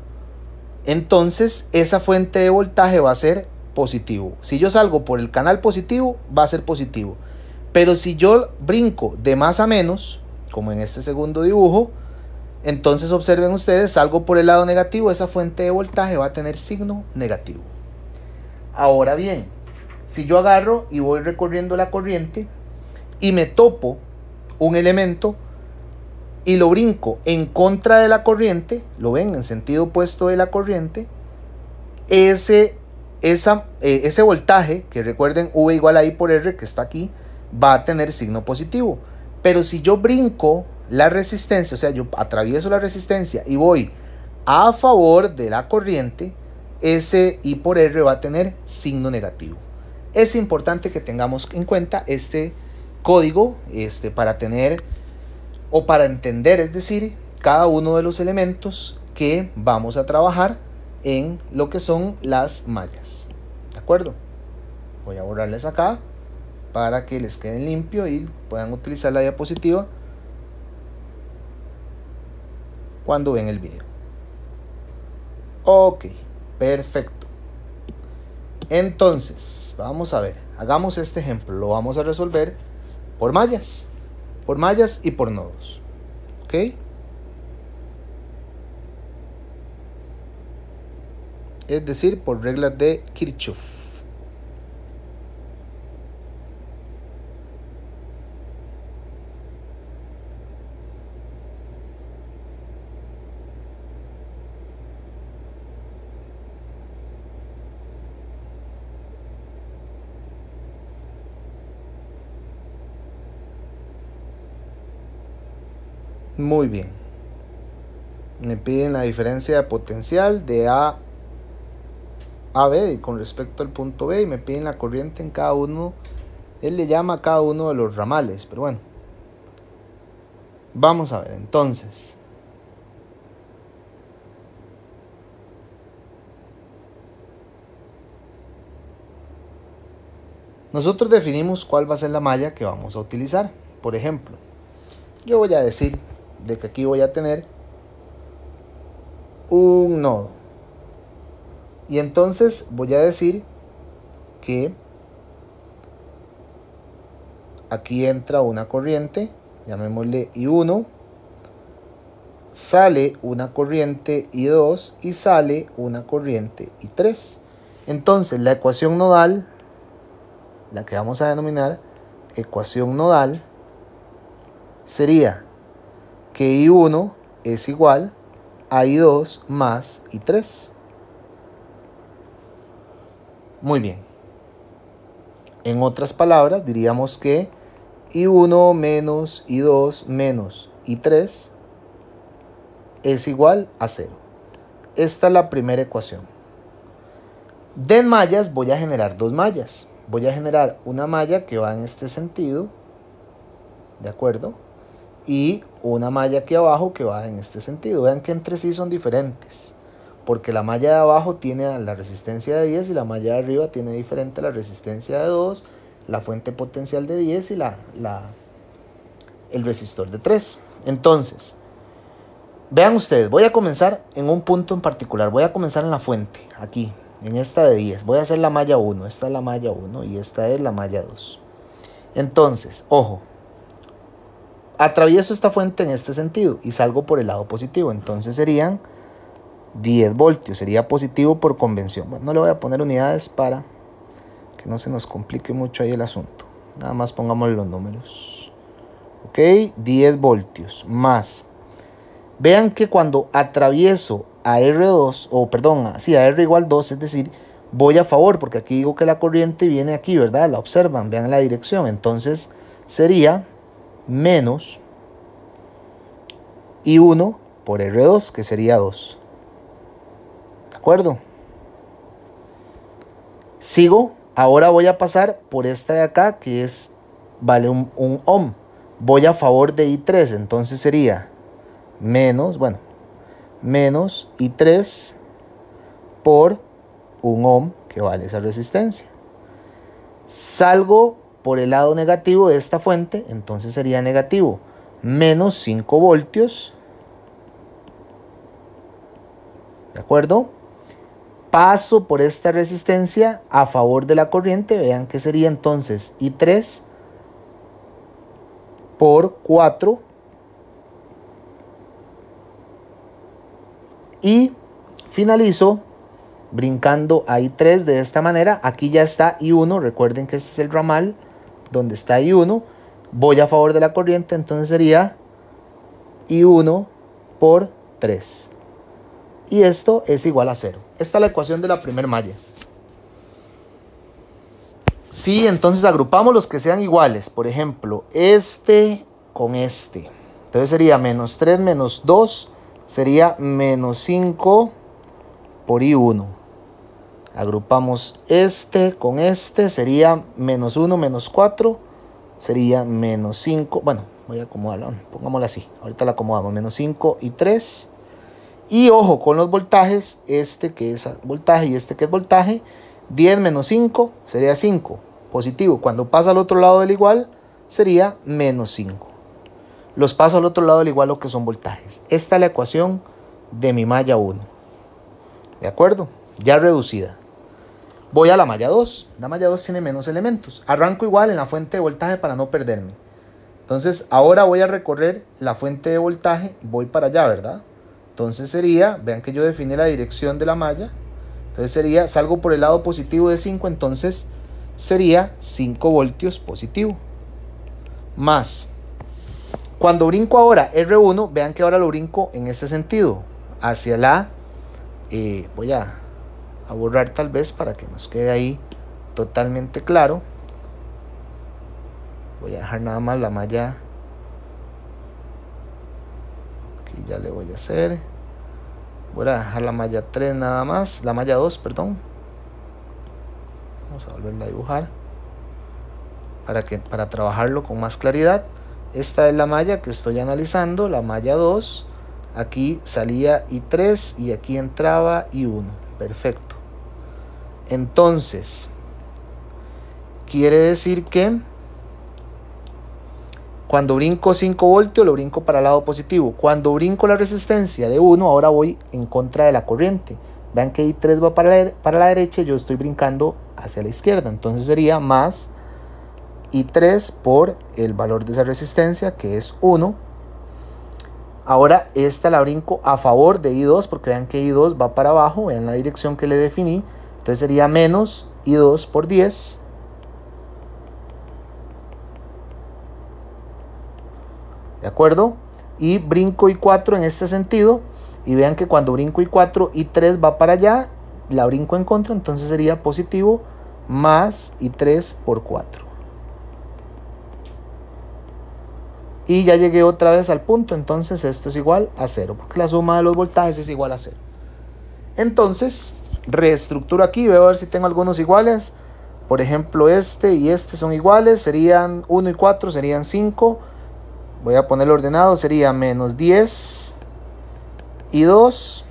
entonces esa fuente de voltaje va a ser positivo. Si yo salgo por el canal positivo, va a ser positivo. Pero si yo brinco de más a menos, como en este segundo dibujo, entonces observen ustedes, salgo por el lado negativo, esa fuente de voltaje va a tener signo negativo. Ahora bien, si yo agarro y voy recorriendo la corriente y me topo un elemento y lo brinco en contra de la corriente, lo ven en sentido opuesto de la corriente, ese voltaje, que recuerden V igual a I por R, que está aquí, va a tener signo positivo. Pero si yo brinco la resistencia, o sea, yo atravieso la resistencia y voy a favor de la corriente, ese I por R va a tener signo negativo. Es importante que tengamos en cuenta este código para tener o para entender, es decir, cada uno de los elementos que vamos a trabajar en lo que son las mallas. ¿De acuerdo? Voy a borrarles acá para que les queden limpio y puedan utilizar la diapositiva cuando ven el video. Ok, perfecto. Entonces, vamos a ver, hagamos este ejemplo, lo vamos a resolver por mallas y por nodos. Ok. Es decir, por reglas de Kirchhoff. Muy bien. Me piden la diferencia de potencial de A a B con respecto al punto B y me piden la corriente en cada uno. Él le llama a cada uno de los ramales, pero bueno. Vamos a ver, entonces. Nosotros definimos cuál va a ser la malla que vamos a utilizar. Por ejemplo, yo voy a decir de que aquí voy a tener un nodo. Y entonces voy a decir que aquí entra una corriente, llamémosle I1, sale una corriente I2 y sale una corriente I3. Entonces la ecuación nodal, la que vamos a denominar ecuación nodal, sería que I1 es igual a I2 más I3. Muy bien. En otras palabras, diríamos que I1 menos I2 menos I3 es igual a 0. Esta es la primera ecuación. De mallas voy a generar dos mallas. Voy a generar una malla que va en este sentido, ¿de acuerdo? Y una malla aquí abajo que va en este sentido. Vean que entre sí son diferentes. porque la malla de abajo tiene la resistencia de 10 y la malla de arriba tiene diferente la resistencia de 2, la fuente potencial de 10 y el resistor de 3. Entonces, vean ustedes, voy a comenzar en un punto en particular, voy a comenzar en la fuente, aquí, en esta de 10, voy a hacer la malla 1, esta es la malla 1 y esta es la malla 2. Entonces, ojo, atravieso esta fuente en este sentido y salgo por el lado positivo, entonces serían 10 voltios, sería positivo por convención. Bueno, no le voy a poner unidades para que no se nos complique mucho ahí el asunto, nada más pongamos los números. Ok, 10 voltios más. Vean que cuando atravieso a R2, o perdón, a R igual 2, es decir, voy a favor, porque aquí digo que la corriente viene aquí, ¿verdad? La observan, vean la dirección. Entonces sería menos I1 por R2, que sería 2. ¿De acuerdo? Sigo, ahora voy a pasar por esta de acá, que es, vale un ohm. Voy a favor de I3, entonces sería menos I3 por un ohm, que vale esa resistencia. Salgo por el lado negativo de esta fuente, entonces sería negativo, menos 5 voltios. ¿De acuerdo? Paso por esta resistencia a favor de la corriente, vean que sería entonces I3 por 4. Y finalizo brincando a I3 de esta manera. Aquí ya está I1, recuerden que este es el ramal donde está I1. Voy a favor de la corriente, entonces sería I1 por 3. Y esto es igual a 0. Esta es la ecuación de la primera malla. Sí, entonces agrupamos los que sean iguales. Por ejemplo, este con este. Entonces sería menos 3 menos 2. Sería menos 5 por I1. Agrupamos este con este. Sería menos 1 menos 4. Sería menos 5. Bueno, voy a acomodarlo. Pongámoslo así. Ahorita la acomodamos. Menos 5 y 3. Y ojo con los voltajes. Este que es voltaje y este que es voltaje. 10 menos 5 sería 5. Positivo. Cuando pasa al otro lado del igual sería menos 5. Los paso al otro lado del igual, lo que son voltajes. Esta es la ecuación de mi malla 1. ¿De acuerdo? Ya reducida. Voy a la malla 2. La malla 2 tiene menos elementos. Arranco igual en la fuente de voltaje para no perderme. Entonces ahora voy a recorrer la fuente de voltaje. Voy para allá, ¿verdad? Entonces sería, vean que yo definí la dirección de la malla. Entonces sería, salgo por el lado positivo de 5. Entonces sería 5 voltios positivo. Más. Cuando brinco ahora R1, vean que ahora lo brinco en este sentido, hacia la, voy a borrar tal vez para que nos quede ahí totalmente claro. Voy a dejar nada más la malla, aquí ya le voy a hacer, voy a dejar la malla 3 nada más, la malla 2, perdón. Vamos a volverla a dibujar para trabajarlo con más claridad. Esta es la malla que estoy analizando, la malla 2. Aquí salía I3 y aquí entraba I1. Perfecto. Entonces, quiere decir que cuando brinco 5 voltios, lo brinco para el lado positivo. Cuando brinco la resistencia de 1, ahora voy en contra de la corriente. Vean que I3 va para la derecha, yo estoy brincando hacia la izquierda. Entonces sería más I3 por el valor de esa resistencia, que es 1. Ahora esta la brinco a favor de I2, porque vean que I2 va para abajo, vean la dirección que le definí. Entonces sería menos I2 por 10. ¿De acuerdo? Y brinco I4 en este sentido. Y vean que cuando brinco I4, I3 va para allá, la brinco en contra, entonces sería positivo más I3 por 4. Y ya llegué otra vez al punto, entonces esto es igual a 0, porque la suma de los voltajes es igual a 0. Entonces, reestructuro aquí, veo a ver si tengo algunos iguales. Por ejemplo, este y este son iguales, serían 1 y 4, serían 5. Voy a ponerlo ordenado, sería menos 10 y 2,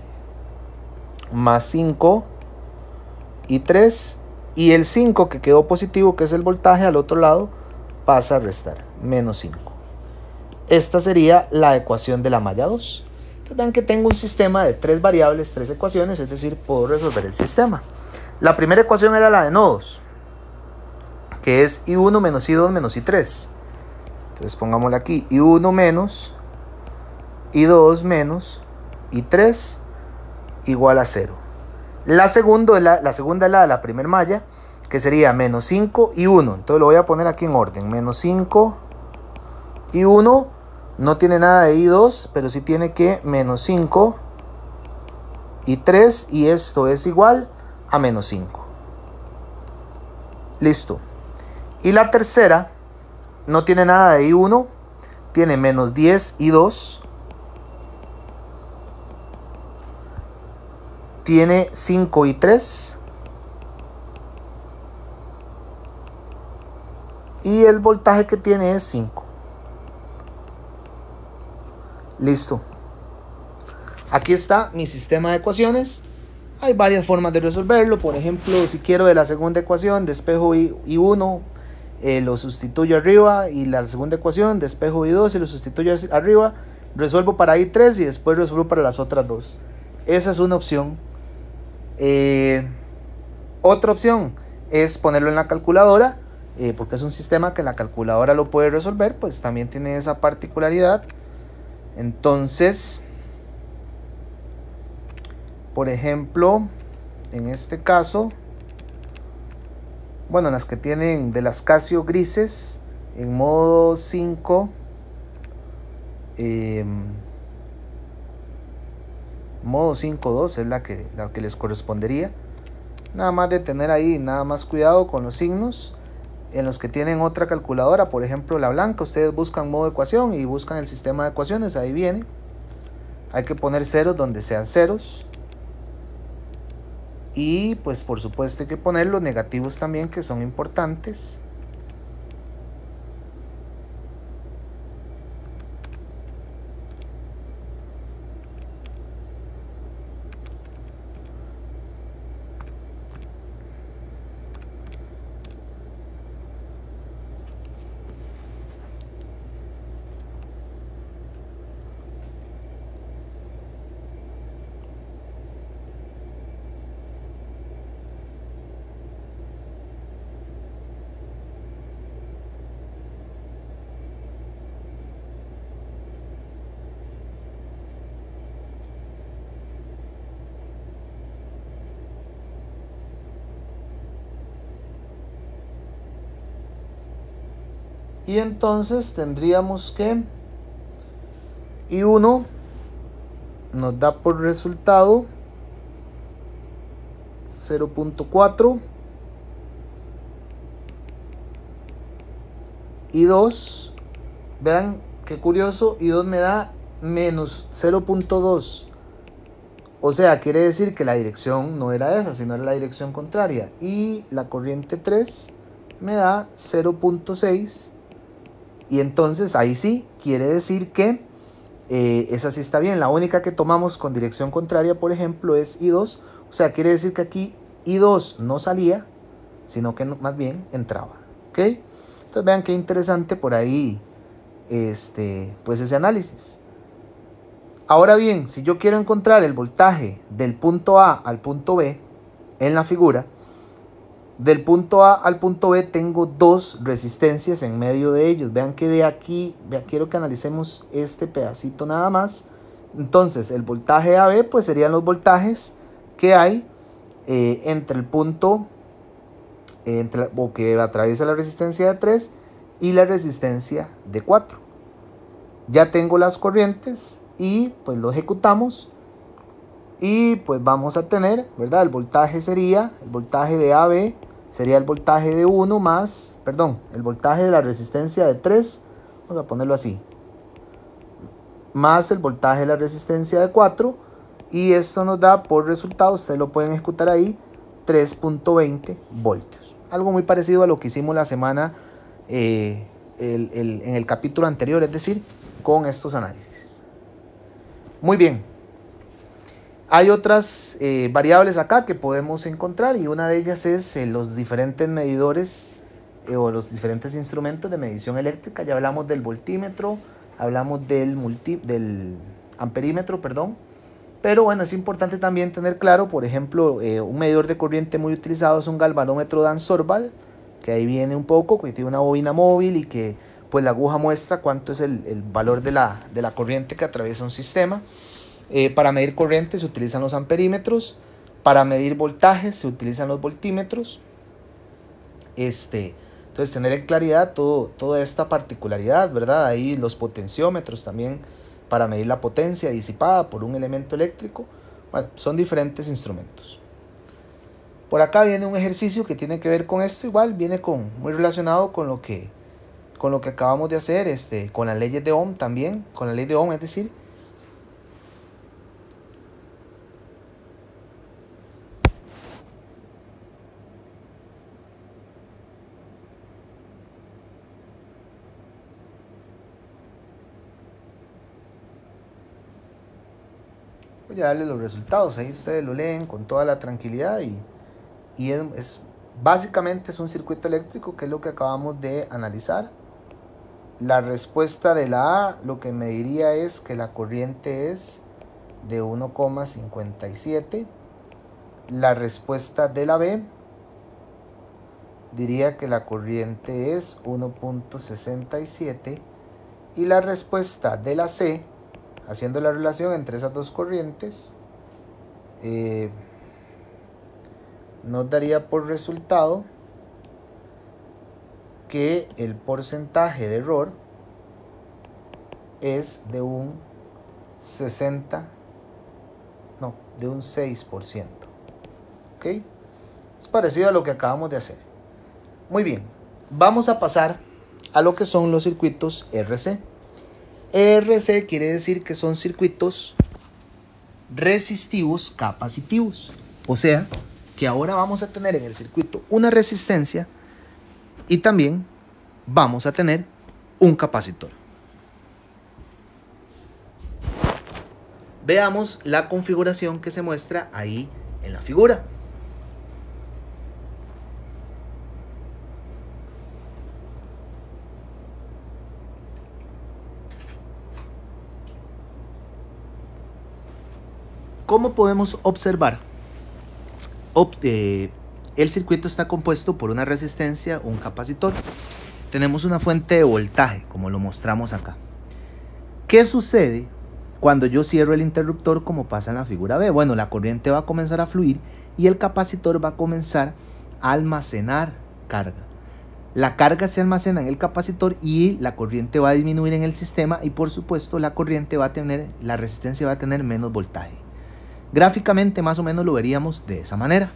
más 5 y 3. Y el 5 que quedó positivo, que es el voltaje, al otro lado pasa a restar, menos 5. Esta sería la ecuación de la malla 2. Entonces vean que tengo un sistema de 3 variables, 3 ecuaciones, es decir, puedo resolver el sistema. La primera ecuación era la de nodos, que es I1 menos I2 menos I3. Entonces pongámosle aquí, I1 menos I2 menos I3 igual a 0. La segunda es la de la primera malla, que sería menos 5 y 1. Entonces lo voy a poner aquí en orden. Menos 5 y 1. No tiene nada de I2, pero sí tiene que menos 5 y 3. Y esto es igual a menos 5. Listo. Y la tercera no tiene nada de I1. Tiene menos 10 y 2. Tiene 5 y 3. Y el voltaje que tiene es 5. Listo. Aquí está mi sistema de ecuaciones. Hay varias formas de resolverlo. Por ejemplo, si quiero de la segunda ecuación, despejo I1, lo sustituyo arriba. Y la segunda ecuación, despejo I2 y lo sustituyo arriba. Resuelvo para I3 y después resuelvo para las otras dos. Esa es una opción. Otra opción es ponerlo en la calculadora, porque es un sistema que la calculadora lo puede resolver, pues también tiene esa particularidad. Entonces, por ejemplo, en este caso, bueno, las que tienen de las Casio grises, en modo 5, modo 5.2 es la que les correspondería. Nada más de tener ahí, nada más cuidado con los signos. En los que tienen otra calculadora, por ejemplo la blanca, ustedes buscan modo ecuación y buscan el sistema de ecuaciones, ahí viene. Hay que poner ceros donde sean ceros. Y pues por supuesto hay que poner los negativos también, que son importantes. Y entonces tendríamos que I1 nos da por resultado 0.4. I2, vean qué curioso, I2 me da menos 0.2. O sea, quiere decir que la dirección no era esa, sino era la dirección contraria. Y la corriente 3 me da 0.6. Y entonces ahí sí quiere decir que esa sí está bien. La única que tomamos con dirección contraria, por ejemplo, es I2. O sea, quiere decir que aquí I2 no salía, sino que más bien entraba. ¿Ok? Entonces vean qué interesante por ahí pues ese análisis. Ahora bien, si yo quiero encontrar el voltaje del punto A al punto B en la figura, del punto A al punto B tengo dos resistencias en medio de ellos. Vean que de aquí, quiero que analicemos este pedacito nada más. Entonces el voltaje AB pues serían los voltajes que hay entre el punto o que atraviesa la resistencia de 3 y la resistencia de 4. Ya tengo las corrientes y pues lo ejecutamos. Y pues vamos a tener, ¿verdad? El voltaje sería, el voltaje de AB sería el voltaje de 1 más, el voltaje de la resistencia de 3, vamos a ponerlo así, más el voltaje de la resistencia de 4, y esto nos da por resultado, ustedes lo pueden ejecutar ahí, 3.20 voltios. Algo muy parecido a lo que hicimos la semana, en el capítulo anterior, es decir, con estos análisis. Muy bien. Hay otras variables acá que podemos encontrar y una de ellas es los diferentes medidores o los diferentes instrumentos de medición eléctrica. Ya hablamos del voltímetro, hablamos del amperímetro, perdón. Pero bueno, es importante también tener claro, por ejemplo, un medidor de corriente muy utilizado es un galvanómetro Dan-Sorval, que ahí viene un poco, que tiene una bobina móvil y que pues la aguja muestra cuánto es el valor de la corriente que atraviesa un sistema. Para medir corriente se utilizan los amperímetros, para medir voltajes se utilizan los voltímetros. Entonces tener en claridad toda esta particularidad, ¿verdad? Ahí los potenciómetros también para medir la potencia disipada por un elemento eléctrico. Bueno, son diferentes instrumentos. Por acá viene un ejercicio que tiene que ver con esto, igual viene muy relacionado con lo que acabamos de hacer, con las leyes de Ohm también, con la ley de Ohm, es decir. Voy a darle los resultados, ahí ustedes lo leen con toda la tranquilidad y básicamente es un circuito eléctrico, que es lo que acabamos de analizar. La respuesta de la A lo que me diría es que la corriente es de 1,57. La respuesta de la B diría que la corriente es 1,67. Y la respuesta de la C, haciendo la relación entre esas dos corrientes, nos daría por resultado que el porcentaje de error es de un 6%. ¿Ok? Es parecido a lo que acabamos de hacer. Muy bien, vamos a pasar a lo que son los circuitos RC. RC quiere decir que son circuitos resistivos capacitivos. O sea, que ahora vamos a tener en el circuito una resistencia y también vamos a tener un capacitor. Veamos la configuración que se muestra ahí en la figura. ¿Cómo podemos observar? El circuito está compuesto por una resistencia, un capacitor. Tenemos una fuente de voltaje, como lo mostramos acá. ¿Qué sucede cuando yo cierro el interruptor, como pasa en la figura B? Bueno, la corriente va a comenzar a fluir y el capacitor va a comenzar a almacenar carga. La carga se almacena en el capacitor y la corriente va a disminuir en el sistema y por supuesto la resistencia va a tener menos voltaje. Gráficamente más o menos lo veríamos de esa manera.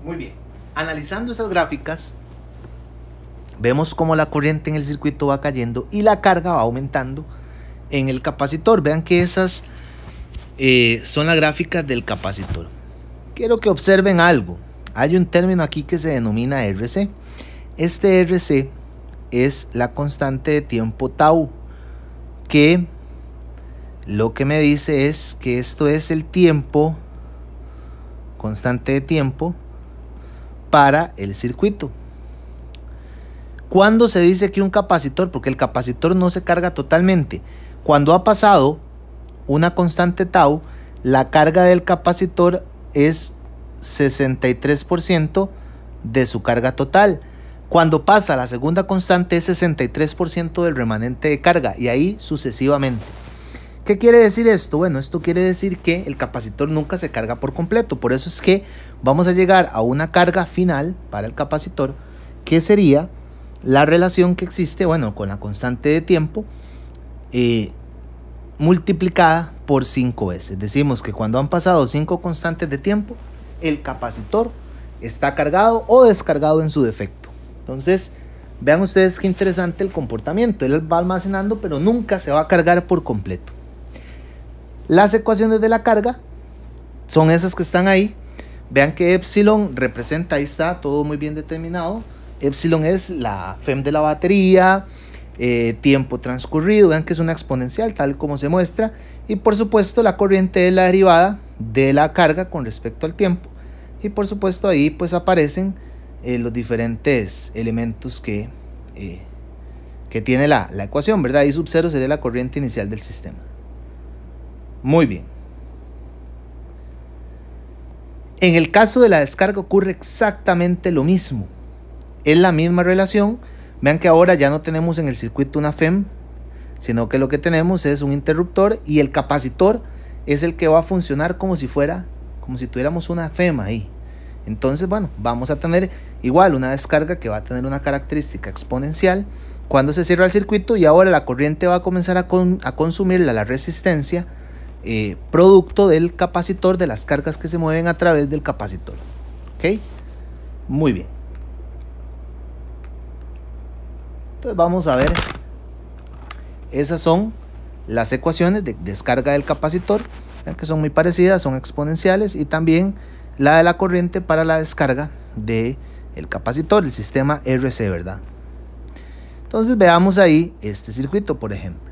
Muy bien, analizando esas gráficas, vemos cómo la corriente en el circuito va cayendo y la carga va aumentando en el capacitor. Vean que esas son las gráficas del capacitor. Quiero que observen algo. Hay un término aquí que se denomina RC. Este RC es la constante de tiempo tau, que lo que me dice es que esto es el tiempo, constante de tiempo para el circuito. ¿Cuándo se dice que un capacitor? Porque el capacitor no se carga totalmente. Cuando ha pasado una constante tau, la carga del capacitor es 63% de su carga total. Cuando pasa a la segunda constante es 63% del remanente de carga y ahí sucesivamente. ¿Qué quiere decir esto? Bueno, esto quiere decir que el capacitor nunca se carga por completo. Por eso es que vamos a llegar a una carga final para el capacitor, que sería la relación que existe, bueno, con la constante de tiempo multiplicada por 5 veces. Decimos que cuando han pasado 5 constantes de tiempo, el capacitor está cargado o descargado en su defecto. Entonces, vean ustedes qué interesante el comportamiento. Él va almacenando, pero nunca se va a cargar por completo. Las ecuaciones de la carga son esas que están ahí. Vean que epsilon representa, ahí está todo muy bien determinado. Epsilon es la FEM de la batería, tiempo transcurrido, vean que es una exponencial tal como se muestra. Y por supuesto la corriente es la derivada de la carga con respecto al tiempo. Y por supuesto ahí pues aparecen los diferentes elementos que tiene la ecuación, ¿verdad? I sub 0 sería la corriente inicial del sistema. Muy bien. En el caso de la descarga ocurre exactamente lo mismo. Es la misma relación. Vean que ahora ya no tenemos en el circuito una FEM, sino que lo que tenemos es un interruptor y el capacitor es el que va a funcionar como si tuviéramos una FEM ahí. Entonces, bueno, vamos a tener igual una descarga que va a tener una característica exponencial cuando se cierra el circuito y ahora la corriente va a comenzar a consumir la resistencia producto del capacitor, de las cargas que se mueven a través del capacitor. ¿Ok? Muy bien. Entonces vamos a ver, esas son las ecuaciones de descarga del capacitor, vean que son muy parecidas, son exponenciales, y también la de la corriente para la descarga del capacitor, el sistema RC, ¿verdad? Entonces veamos ahí este circuito, por ejemplo.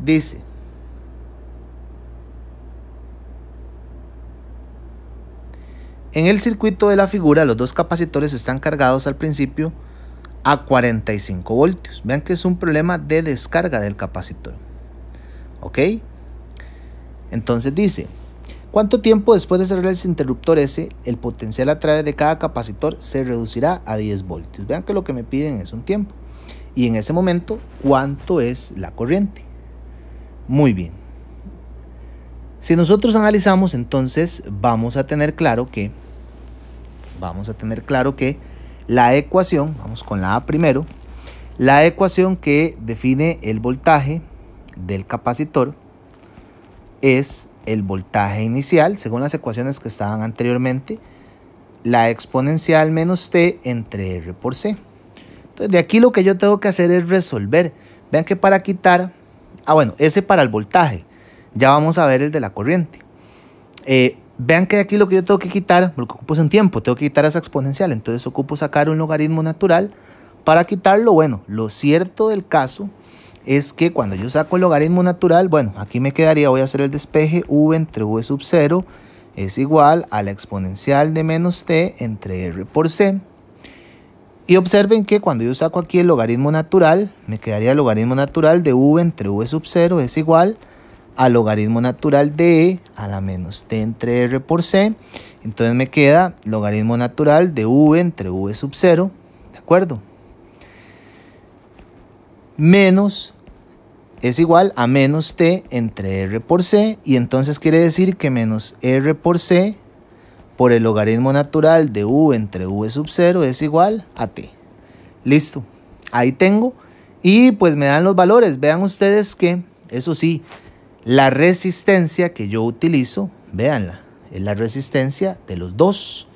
Dice, en el circuito de la figura los dos capacitores están cargados al principio a 45 voltios. Vean que es un problema de descarga del capacitor. ¿Ok? Entonces dice, ¿cuánto tiempo después de cerrar el interruptor S, el potencial a través de cada capacitor se reducirá a 10 voltios? Vean que lo que me piden es un tiempo. Y en ese momento, ¿cuánto es la corriente? Muy bien. Si nosotros analizamos, entonces vamos a tener claro que la ecuación, vamos con la A primero, la ecuación que define el voltaje del capacitor es el voltaje inicial, según las ecuaciones que estaban anteriormente, la exponencial menos T entre R por C. Entonces de aquí lo que yo tengo que hacer es resolver. Vean que para quitar, bueno, ese para el voltaje, ya vamos a ver el de la corriente. Vean que aquí lo que yo tengo que quitar, lo que ocupo es un tiempo, tengo que quitar esa exponencial, entonces ocupo sacar un logaritmo natural para quitarlo. Bueno, lo cierto del caso es que cuando yo saco el logaritmo natural, bueno, aquí me quedaría, voy a hacer el despeje, v entre v sub 0 es igual a la exponencial de menos t entre r por c. Y observen que cuando yo saco aquí el logaritmo natural, me quedaría el logaritmo natural de v entre v sub 0 es igual al logaritmo natural de e a la menos t entre r por c. Entonces me queda logaritmo natural de v entre v sub 0, ¿de acuerdo? Menos es igual a menos t entre r por c, y entonces quiere decir que menos r por c por el logaritmo natural de v entre v sub 0 es igual a t. Listo, ahí tengo, y pues me dan los valores. Vean ustedes que, eso sí, la resistencia que yo utilizo, véanla, es la resistencia de los dos,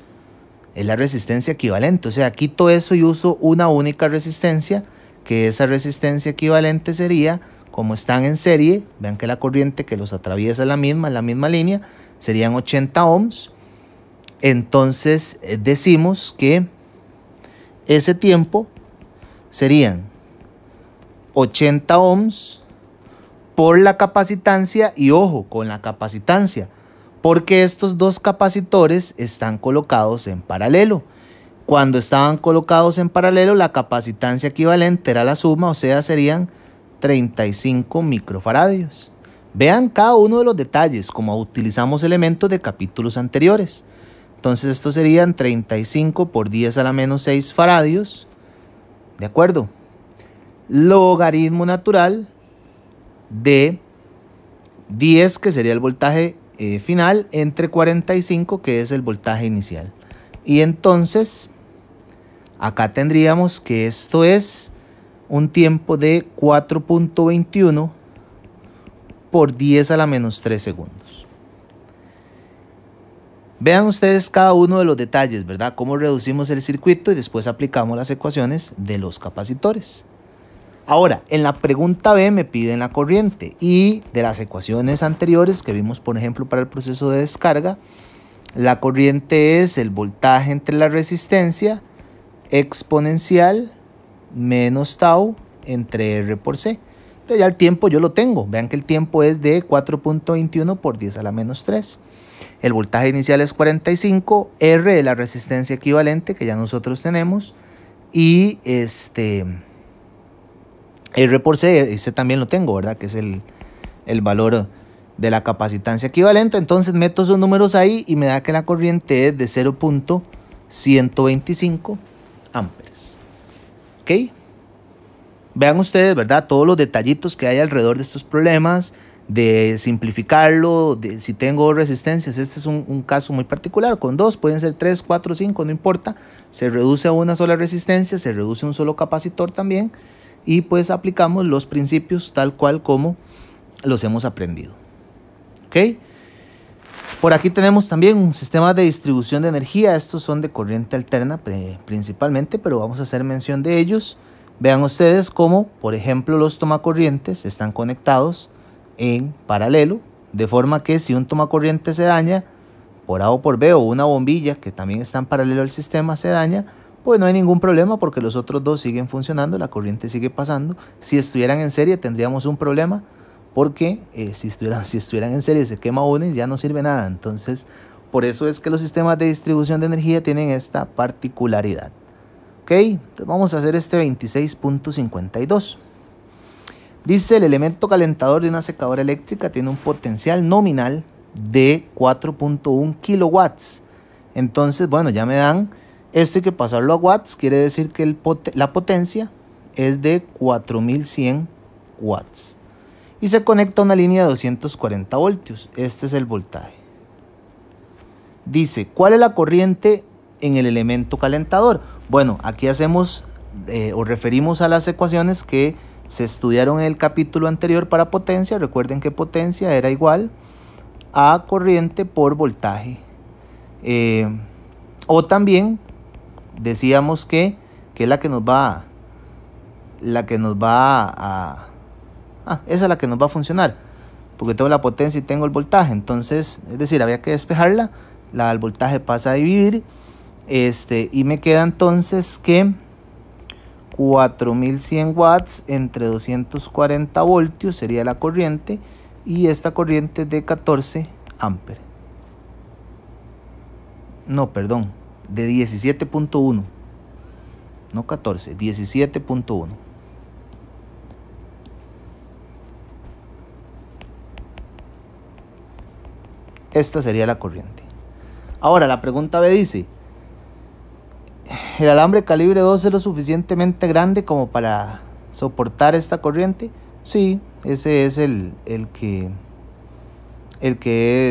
es la resistencia equivalente. O sea, quito eso y uso una única resistencia, que esa resistencia equivalente sería, como están en serie, vean que la corriente que los atraviesa es la misma línea, serían 80 ohms. Entonces decimos que ese tiempo serían 80 ohms por la capacitancia, y ojo con la capacitancia, porque estos dos capacitores están colocados en paralelo. Cuando estaban colocados en paralelo, la capacitancia equivalente era la suma, o sea, serían 35 microfaradios. Vean cada uno de los detalles, como utilizamos elementos de capítulos anteriores. Entonces estos serían 35 por 10 a la menos 6 faradios. ¿De acuerdo? Logaritmo natural de 10, que sería el voltaje final, entre 45, que es el voltaje inicial. Y entonces, acá tendríamos que esto es un tiempo de 4.21 por 10 a la menos 3 segundos. Vean ustedes cada uno de los detalles, ¿verdad? Cómo reducimos el circuito y después aplicamos las ecuaciones de los capacitores. Ahora, en la pregunta B me piden la corriente y de las ecuaciones anteriores que vimos, por ejemplo, para el proceso de descarga, la corriente es el voltaje entre la resistencia exponencial menos tau entre R por C. Entonces ya el tiempo yo lo tengo. Vean que el tiempo es de 4.21 por 10 a la menos 3. El voltaje inicial es 45, R es la resistencia equivalente que ya nosotros tenemos y R por C, ese también lo tengo, ¿verdad? Que es el valor de la capacitancia equivalente. Entonces meto esos números ahí y me da que la corriente es de 0.125 amperes. ¿Ok? Vean ustedes, ¿verdad? Todos los detallitos que hay alrededor de estos problemas, de simplificarlo, de si tengo resistencias. Este es un caso muy particular, con dos, pueden ser 3, 4, 5, no importa. Se reduce a una sola resistencia, se reduce a un solo capacitor también. Y pues aplicamos los principios tal cual como los hemos aprendido. ¿Ok? Por aquí tenemos también un sistema de distribución de energía. Estos son de corriente alterna principalmente, pero vamos a hacer mención de ellos. Vean ustedes cómo, por ejemplo, los tomacorrientes están conectados en paralelo, de forma que si un tomacorriente se daña, por A o por B, o una bombilla que también está en paralelo al sistema se daña, pues no hay ningún problema porque los otros dos siguen funcionando, la corriente sigue pasando. Si estuvieran en serie tendríamos un problema porque si estuvieran en serie se quema uno y ya no sirve nada. Entonces, por eso es que los sistemas de distribución de energía tienen esta particularidad. Ok, entonces vamos a hacer este 26.52. Dice: el elemento calentador de una secadora eléctrica tiene un potencial nominal de 4.1 kilowatts. Entonces, bueno, ya me dan... Esto hay que pasarlo a watts, quiere decir que la potencia es de 4100 watts. Y se conecta a una línea de 240 voltios. Este es el voltaje. Dice, ¿cuál es la corriente en el elemento calentador? Bueno, aquí hacemos o referimos a las ecuaciones que se estudiaron en el capítulo anterior para potencia. Recuerden que potencia era igual a corriente por voltaje. O también... decíamos que es la que nos va a esa es la que nos va a funcionar, porque tengo la potencia y tengo el voltaje. Entonces, es decir, había que despejarla, el voltaje pasa a dividir, y me queda entonces que 4100 watts entre 240 voltios sería la corriente, y esta corriente es de 14 amperes. No, perdón, de 17.1, no 14, 17.1. Esta sería la corriente. Ahora la pregunta B dice: ¿el alambre calibre 12 es lo suficientemente grande como para soportar esta corriente? Sí, ese es el que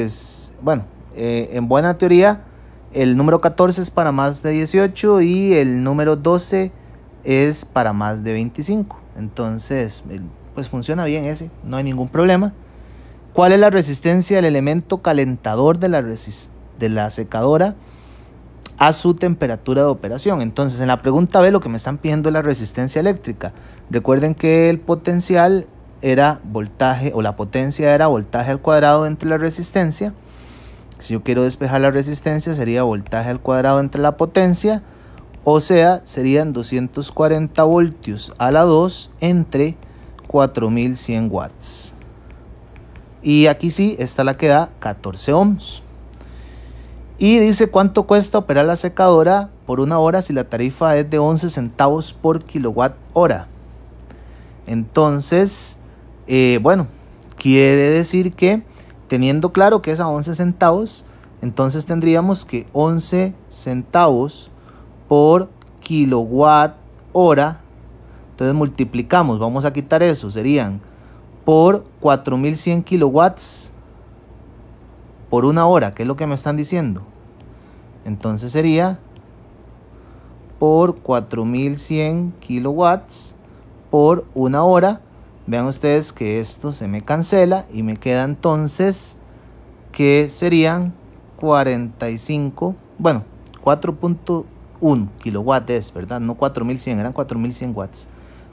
es, bueno, en buena teoría. El número 14 es para más de 18 y el número 12 es para más de 25. Entonces, pues funciona bien ese, no hay ningún problema. ¿Cuál es la resistencia del elemento calentador de la secadora a su temperatura de operación? Entonces, en la pregunta B lo que me están pidiendo es la resistencia eléctrica. Recuerden que el potencial era voltaje, o la potencia era voltaje al cuadrado entre la resistencia. Si yo quiero despejar la resistencia, sería voltaje al cuadrado entre la potencia, o sea, serían 240 voltios a la 2 entre 4100 watts. Y aquí sí, esta la que da 14 ohms. Y dice, ¿cuánto cuesta operar la secadora por una hora si la tarifa es de 11 centavos por kilowatt hora? Entonces, bueno, quiere decir que teniendo claro que es a 11 centavos, entonces tendríamos que 11 centavos por kilowatt hora. Entonces multiplicamos, vamos a quitar eso, serían por 4100 kilowatts por una hora, que es lo que me están diciendo. Entonces sería por 4100 kilowatts por una hora. Vean ustedes que esto se me cancela y me queda entonces que serían 45, bueno, 4.1 kilowatts es, ¿verdad? No 4100, eran 4100 watts.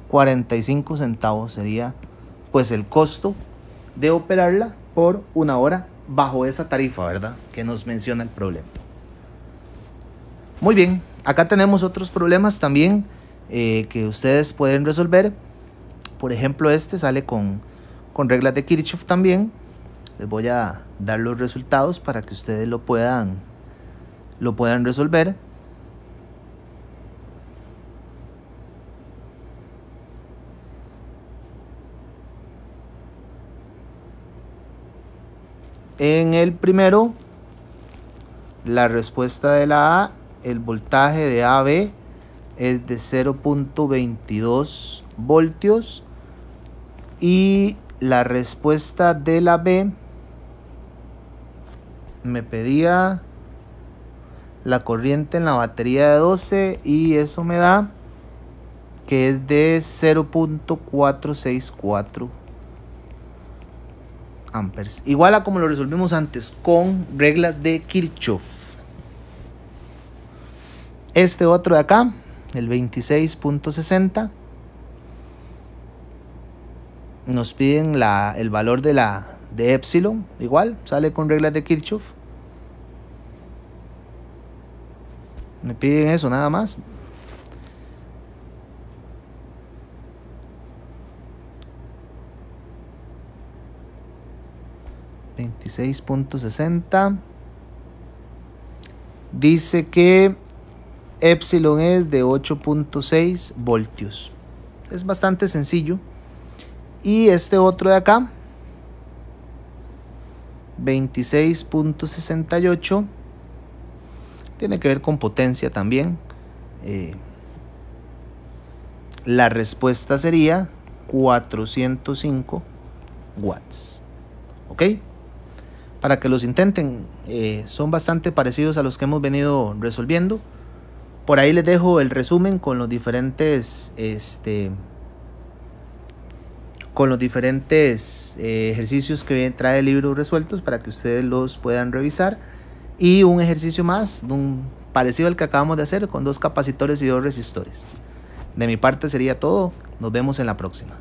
45 centavos sería pues el costo de operarla por una hora bajo esa tarifa, ¿verdad? Que nos menciona el problema. Muy bien, acá tenemos otros problemas también que ustedes pueden resolver. Por ejemplo, este sale con reglas de Kirchhoff también. Les voy a dar los resultados para que ustedes lo puedan resolver. En el primero, la respuesta de la A, el voltaje de AB es de 0.22 voltios y la respuesta de la B me pedía la corriente en la batería de 12 y eso me da que es de 0.464 amperes, igual a como lo resolvimos antes con reglas de Kirchhoff. Este otro de acá, el 26.60, nos piden el valor de epsilon, igual sale con reglas de Kirchhoff. Me piden eso nada más. $26.60. Dice que epsilon es de 8.6 voltios. Es bastante sencillo. Y este otro de acá, 26.68, tiene que ver con potencia también. La respuesta sería 405 watts. ¿Ok? Para que los intenten, son bastante parecidos a los que hemos venido resolviendo. Por ahí les dejo el resumen con los diferentes ejercicios que trae el libro resueltos para que ustedes los puedan revisar. Y un ejercicio más, parecido al que acabamos de hacer, con 2 capacitores y 2 resistores. De mi parte sería todo. Nos vemos en la próxima.